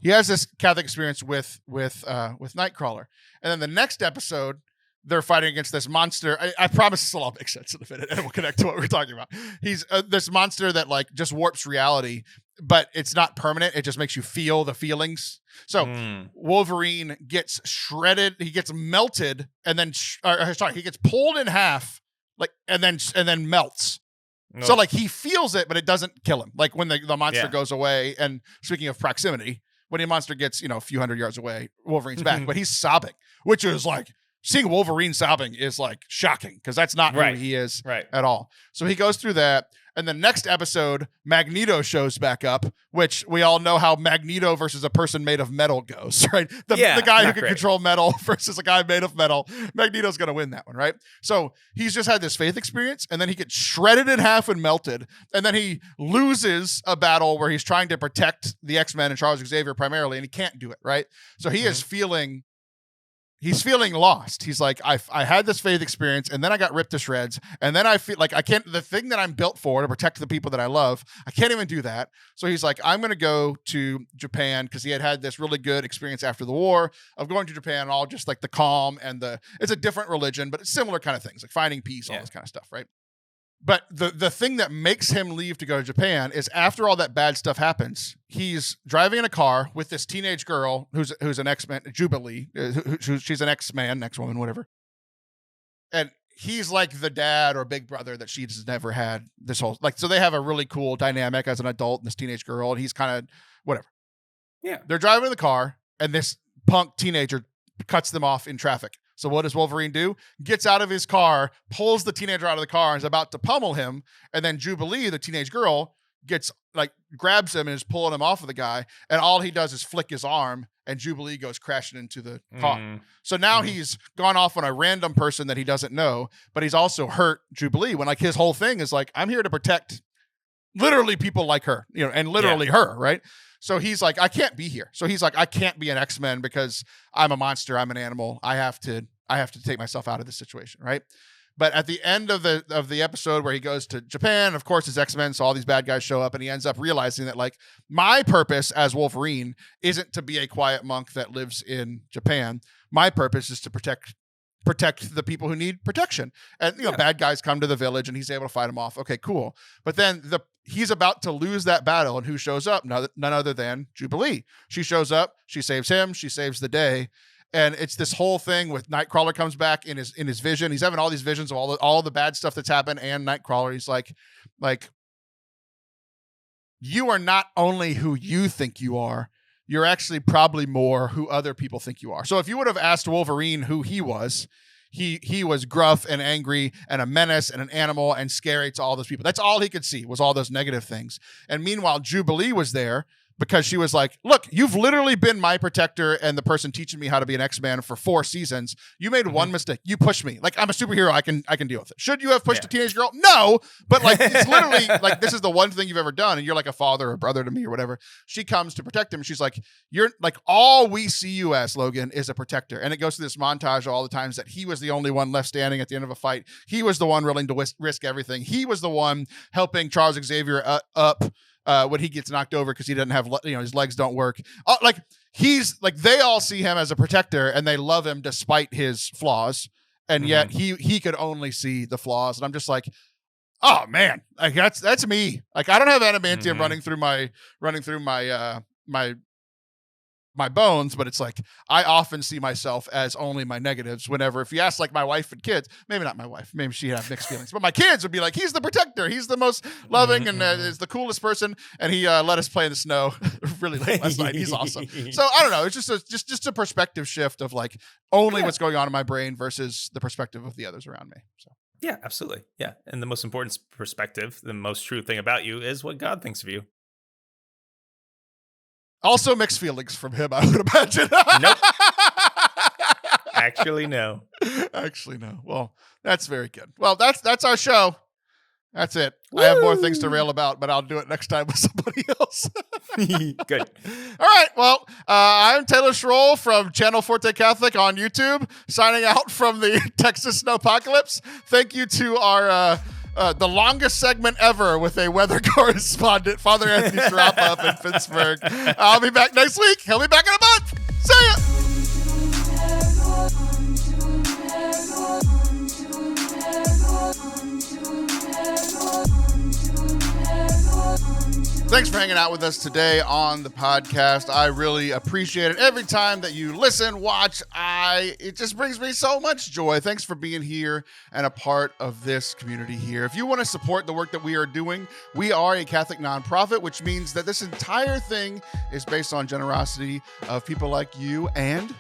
He has this Catholic experience with Nightcrawler, and then the next episode they're fighting against this monster. I promise this will all make sense in a minute, and it will connect to what we're talking about. He's this monster that like just warps reality, but it's not permanent. It just makes you feel the feelings. So Wolverine gets shredded. He gets melted, and then he gets pulled in half. Like, and then melts. No. So like he feels it, but it doesn't kill him. Like when the monster goes away. And speaking of proximity, when a monster gets, a few hundred yards away, Wolverine's back, but he's sobbing, which is like, seeing Wolverine sobbing is like shocking because that's not who he is at all. So he goes through that. And the next episode, Magneto shows back up, which we all know how Magneto versus a person made of metal goes, right? The guy who can control metal versus a guy made of metal. Magneto's going to win that one, right? So he's just had this faith experience, and then he gets shredded in half and melted. And then he loses a battle where he's trying to protect the X-Men and Charles Xavier primarily, and he can't do it, right? So he is feeling... He's feeling lost. He's like, I had this faith experience, and then I got ripped to shreds, and then I feel like I can't, the thing that I'm built for, to protect the people that I love, I can't even do that. So he's like, I'm going to go to Japan, because he had this really good experience after the war of going to Japan, all just like the calm and it's a different religion, but it's similar kind of things, like finding peace, all this kind of stuff, right? But the thing that makes him leave to go to Japan is after all that bad stuff happens, he's driving in a car with this teenage girl who's an X-Man, Jubilee. She's an X-Man, X-woman, whatever. And he's like the dad or big brother that she's never had this whole, like, so they have a really cool dynamic as an adult and this teenage girl, and he's kind of whatever. Yeah. They're driving in the car, and this punk teenager cuts them off in traffic. So what does Wolverine do? Gets out of his car, pulls the teenager out of the car, and is about to pummel him. And then Jubilee, the teenage girl, grabs him and is pulling him off of the guy. And all he does is flick his arm, and Jubilee goes crashing into the car. So now he's gone off on a random person that he doesn't know, but he's also hurt Jubilee when like his whole thing is like, I'm here to protect literally people like her, and literally her, right? So he's like, I can't be here. So he's like, I can't be an X-Men because I'm a monster. I'm an animal. I have to take myself out of this situation, right? But at the end of the episode where he goes to Japan, of course, it's X-Men, so all these bad guys show up, and he ends up realizing that like my purpose as Wolverine isn't to be a quiet monk that lives in Japan. My purpose is to protect the people who need protection. And bad guys come to the village, and he's able to fight them off. Okay, cool. But then he's about to lose that battle, and who shows up? None other than Jubilee. She shows up, she saves him, she saves the day. And it's this whole thing with Nightcrawler comes back in his vision. He's having all these visions of all the bad stuff that's happened, and Nightcrawler. He's like, you are not only who you think you are, you're actually probably more who other people think you are. So if you would have asked Wolverine who he was, he was gruff and angry and a menace and an animal and scary to all those people. That's all he could see was all those negative things. And meanwhile, Jubilee was there because she was like, look, you've literally been my protector and the person teaching me how to be an X-Man for 4 seasons. You made one mistake. You pushed me. Like, I'm a superhero. I can deal with it. Should you have pushed a teenage girl? No, but like, it's literally like, this is the one thing you've ever done. And you're like a father or brother to me or whatever. She comes to protect him. She's like, you're like, all we see you as, Logan, is a protector. And it goes through this montage of all the times that he was the only one left standing at the end of a fight. He was the one willing to risk everything. He was the one helping Charles Xavier up when he gets knocked over because he doesn't have, his legs don't work. Like, he's like, they all see him as a protector and they love him despite his flaws. And yet he could only see the flaws. And I'm just like, oh man, like that's me. Like, I don't have adamantium running through my bones, but it's like, I often see myself as only my negatives whenever, if you ask like my wife and kids, maybe not my wife, maybe she'd have mixed feelings, but my kids would be like, he's the protector. He's the most loving and is the coolest person. And he let us play in the snow really late last night. He's awesome. So I don't know. It's just a perspective shift of like only what's going on in my brain versus the perspective of the others around me. So. Yeah, absolutely. Yeah. And the most important perspective, the most true thing about you is what God thinks of you. Also mixed feelings from him, I would imagine. Nope. Actually, no. Well, that's very good. Well, that's our show. That's it. Woo! I have more things to rail about, but I'll do it next time with somebody else. Good. All right. Well, I'm Taylor Schroll from Channel Forte Catholic on YouTube, signing out from the Texas Snowpocalypse. Thank you to our the longest segment ever with a weather correspondent, Father Anthony Sciarappa up in Pittsburgh. I'll be back next week. He'll be back in a month. See ya. Thanks for hanging out with us today on the podcast. I really appreciate it. Every time that you listen, watch, it just brings me so much joy. Thanks for being here and a part of this community here. If you want to support the work that we are doing, we are a Catholic nonprofit, which means that this entire thing is based on generosity of people like you and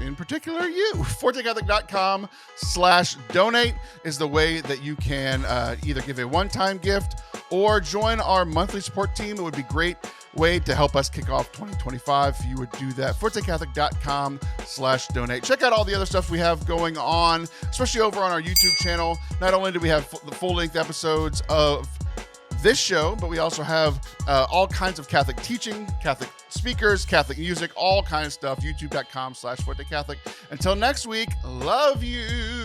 in particular you. ForteCatholic.com/donate is the way that you can either give a one-time gift or join our monthly support team. It would be a great way to help us kick off 2025 if you would do that. ForteCatholic.com/donate. Check out all the other stuff we have going on, especially over on our YouTube channel. Not only do we have the full-length episodes of this show, but we also have all kinds of Catholic teaching, Catholic speakers, Catholic music, all kinds of stuff. YouTube.com/ForteCatholic. Until next week, love you.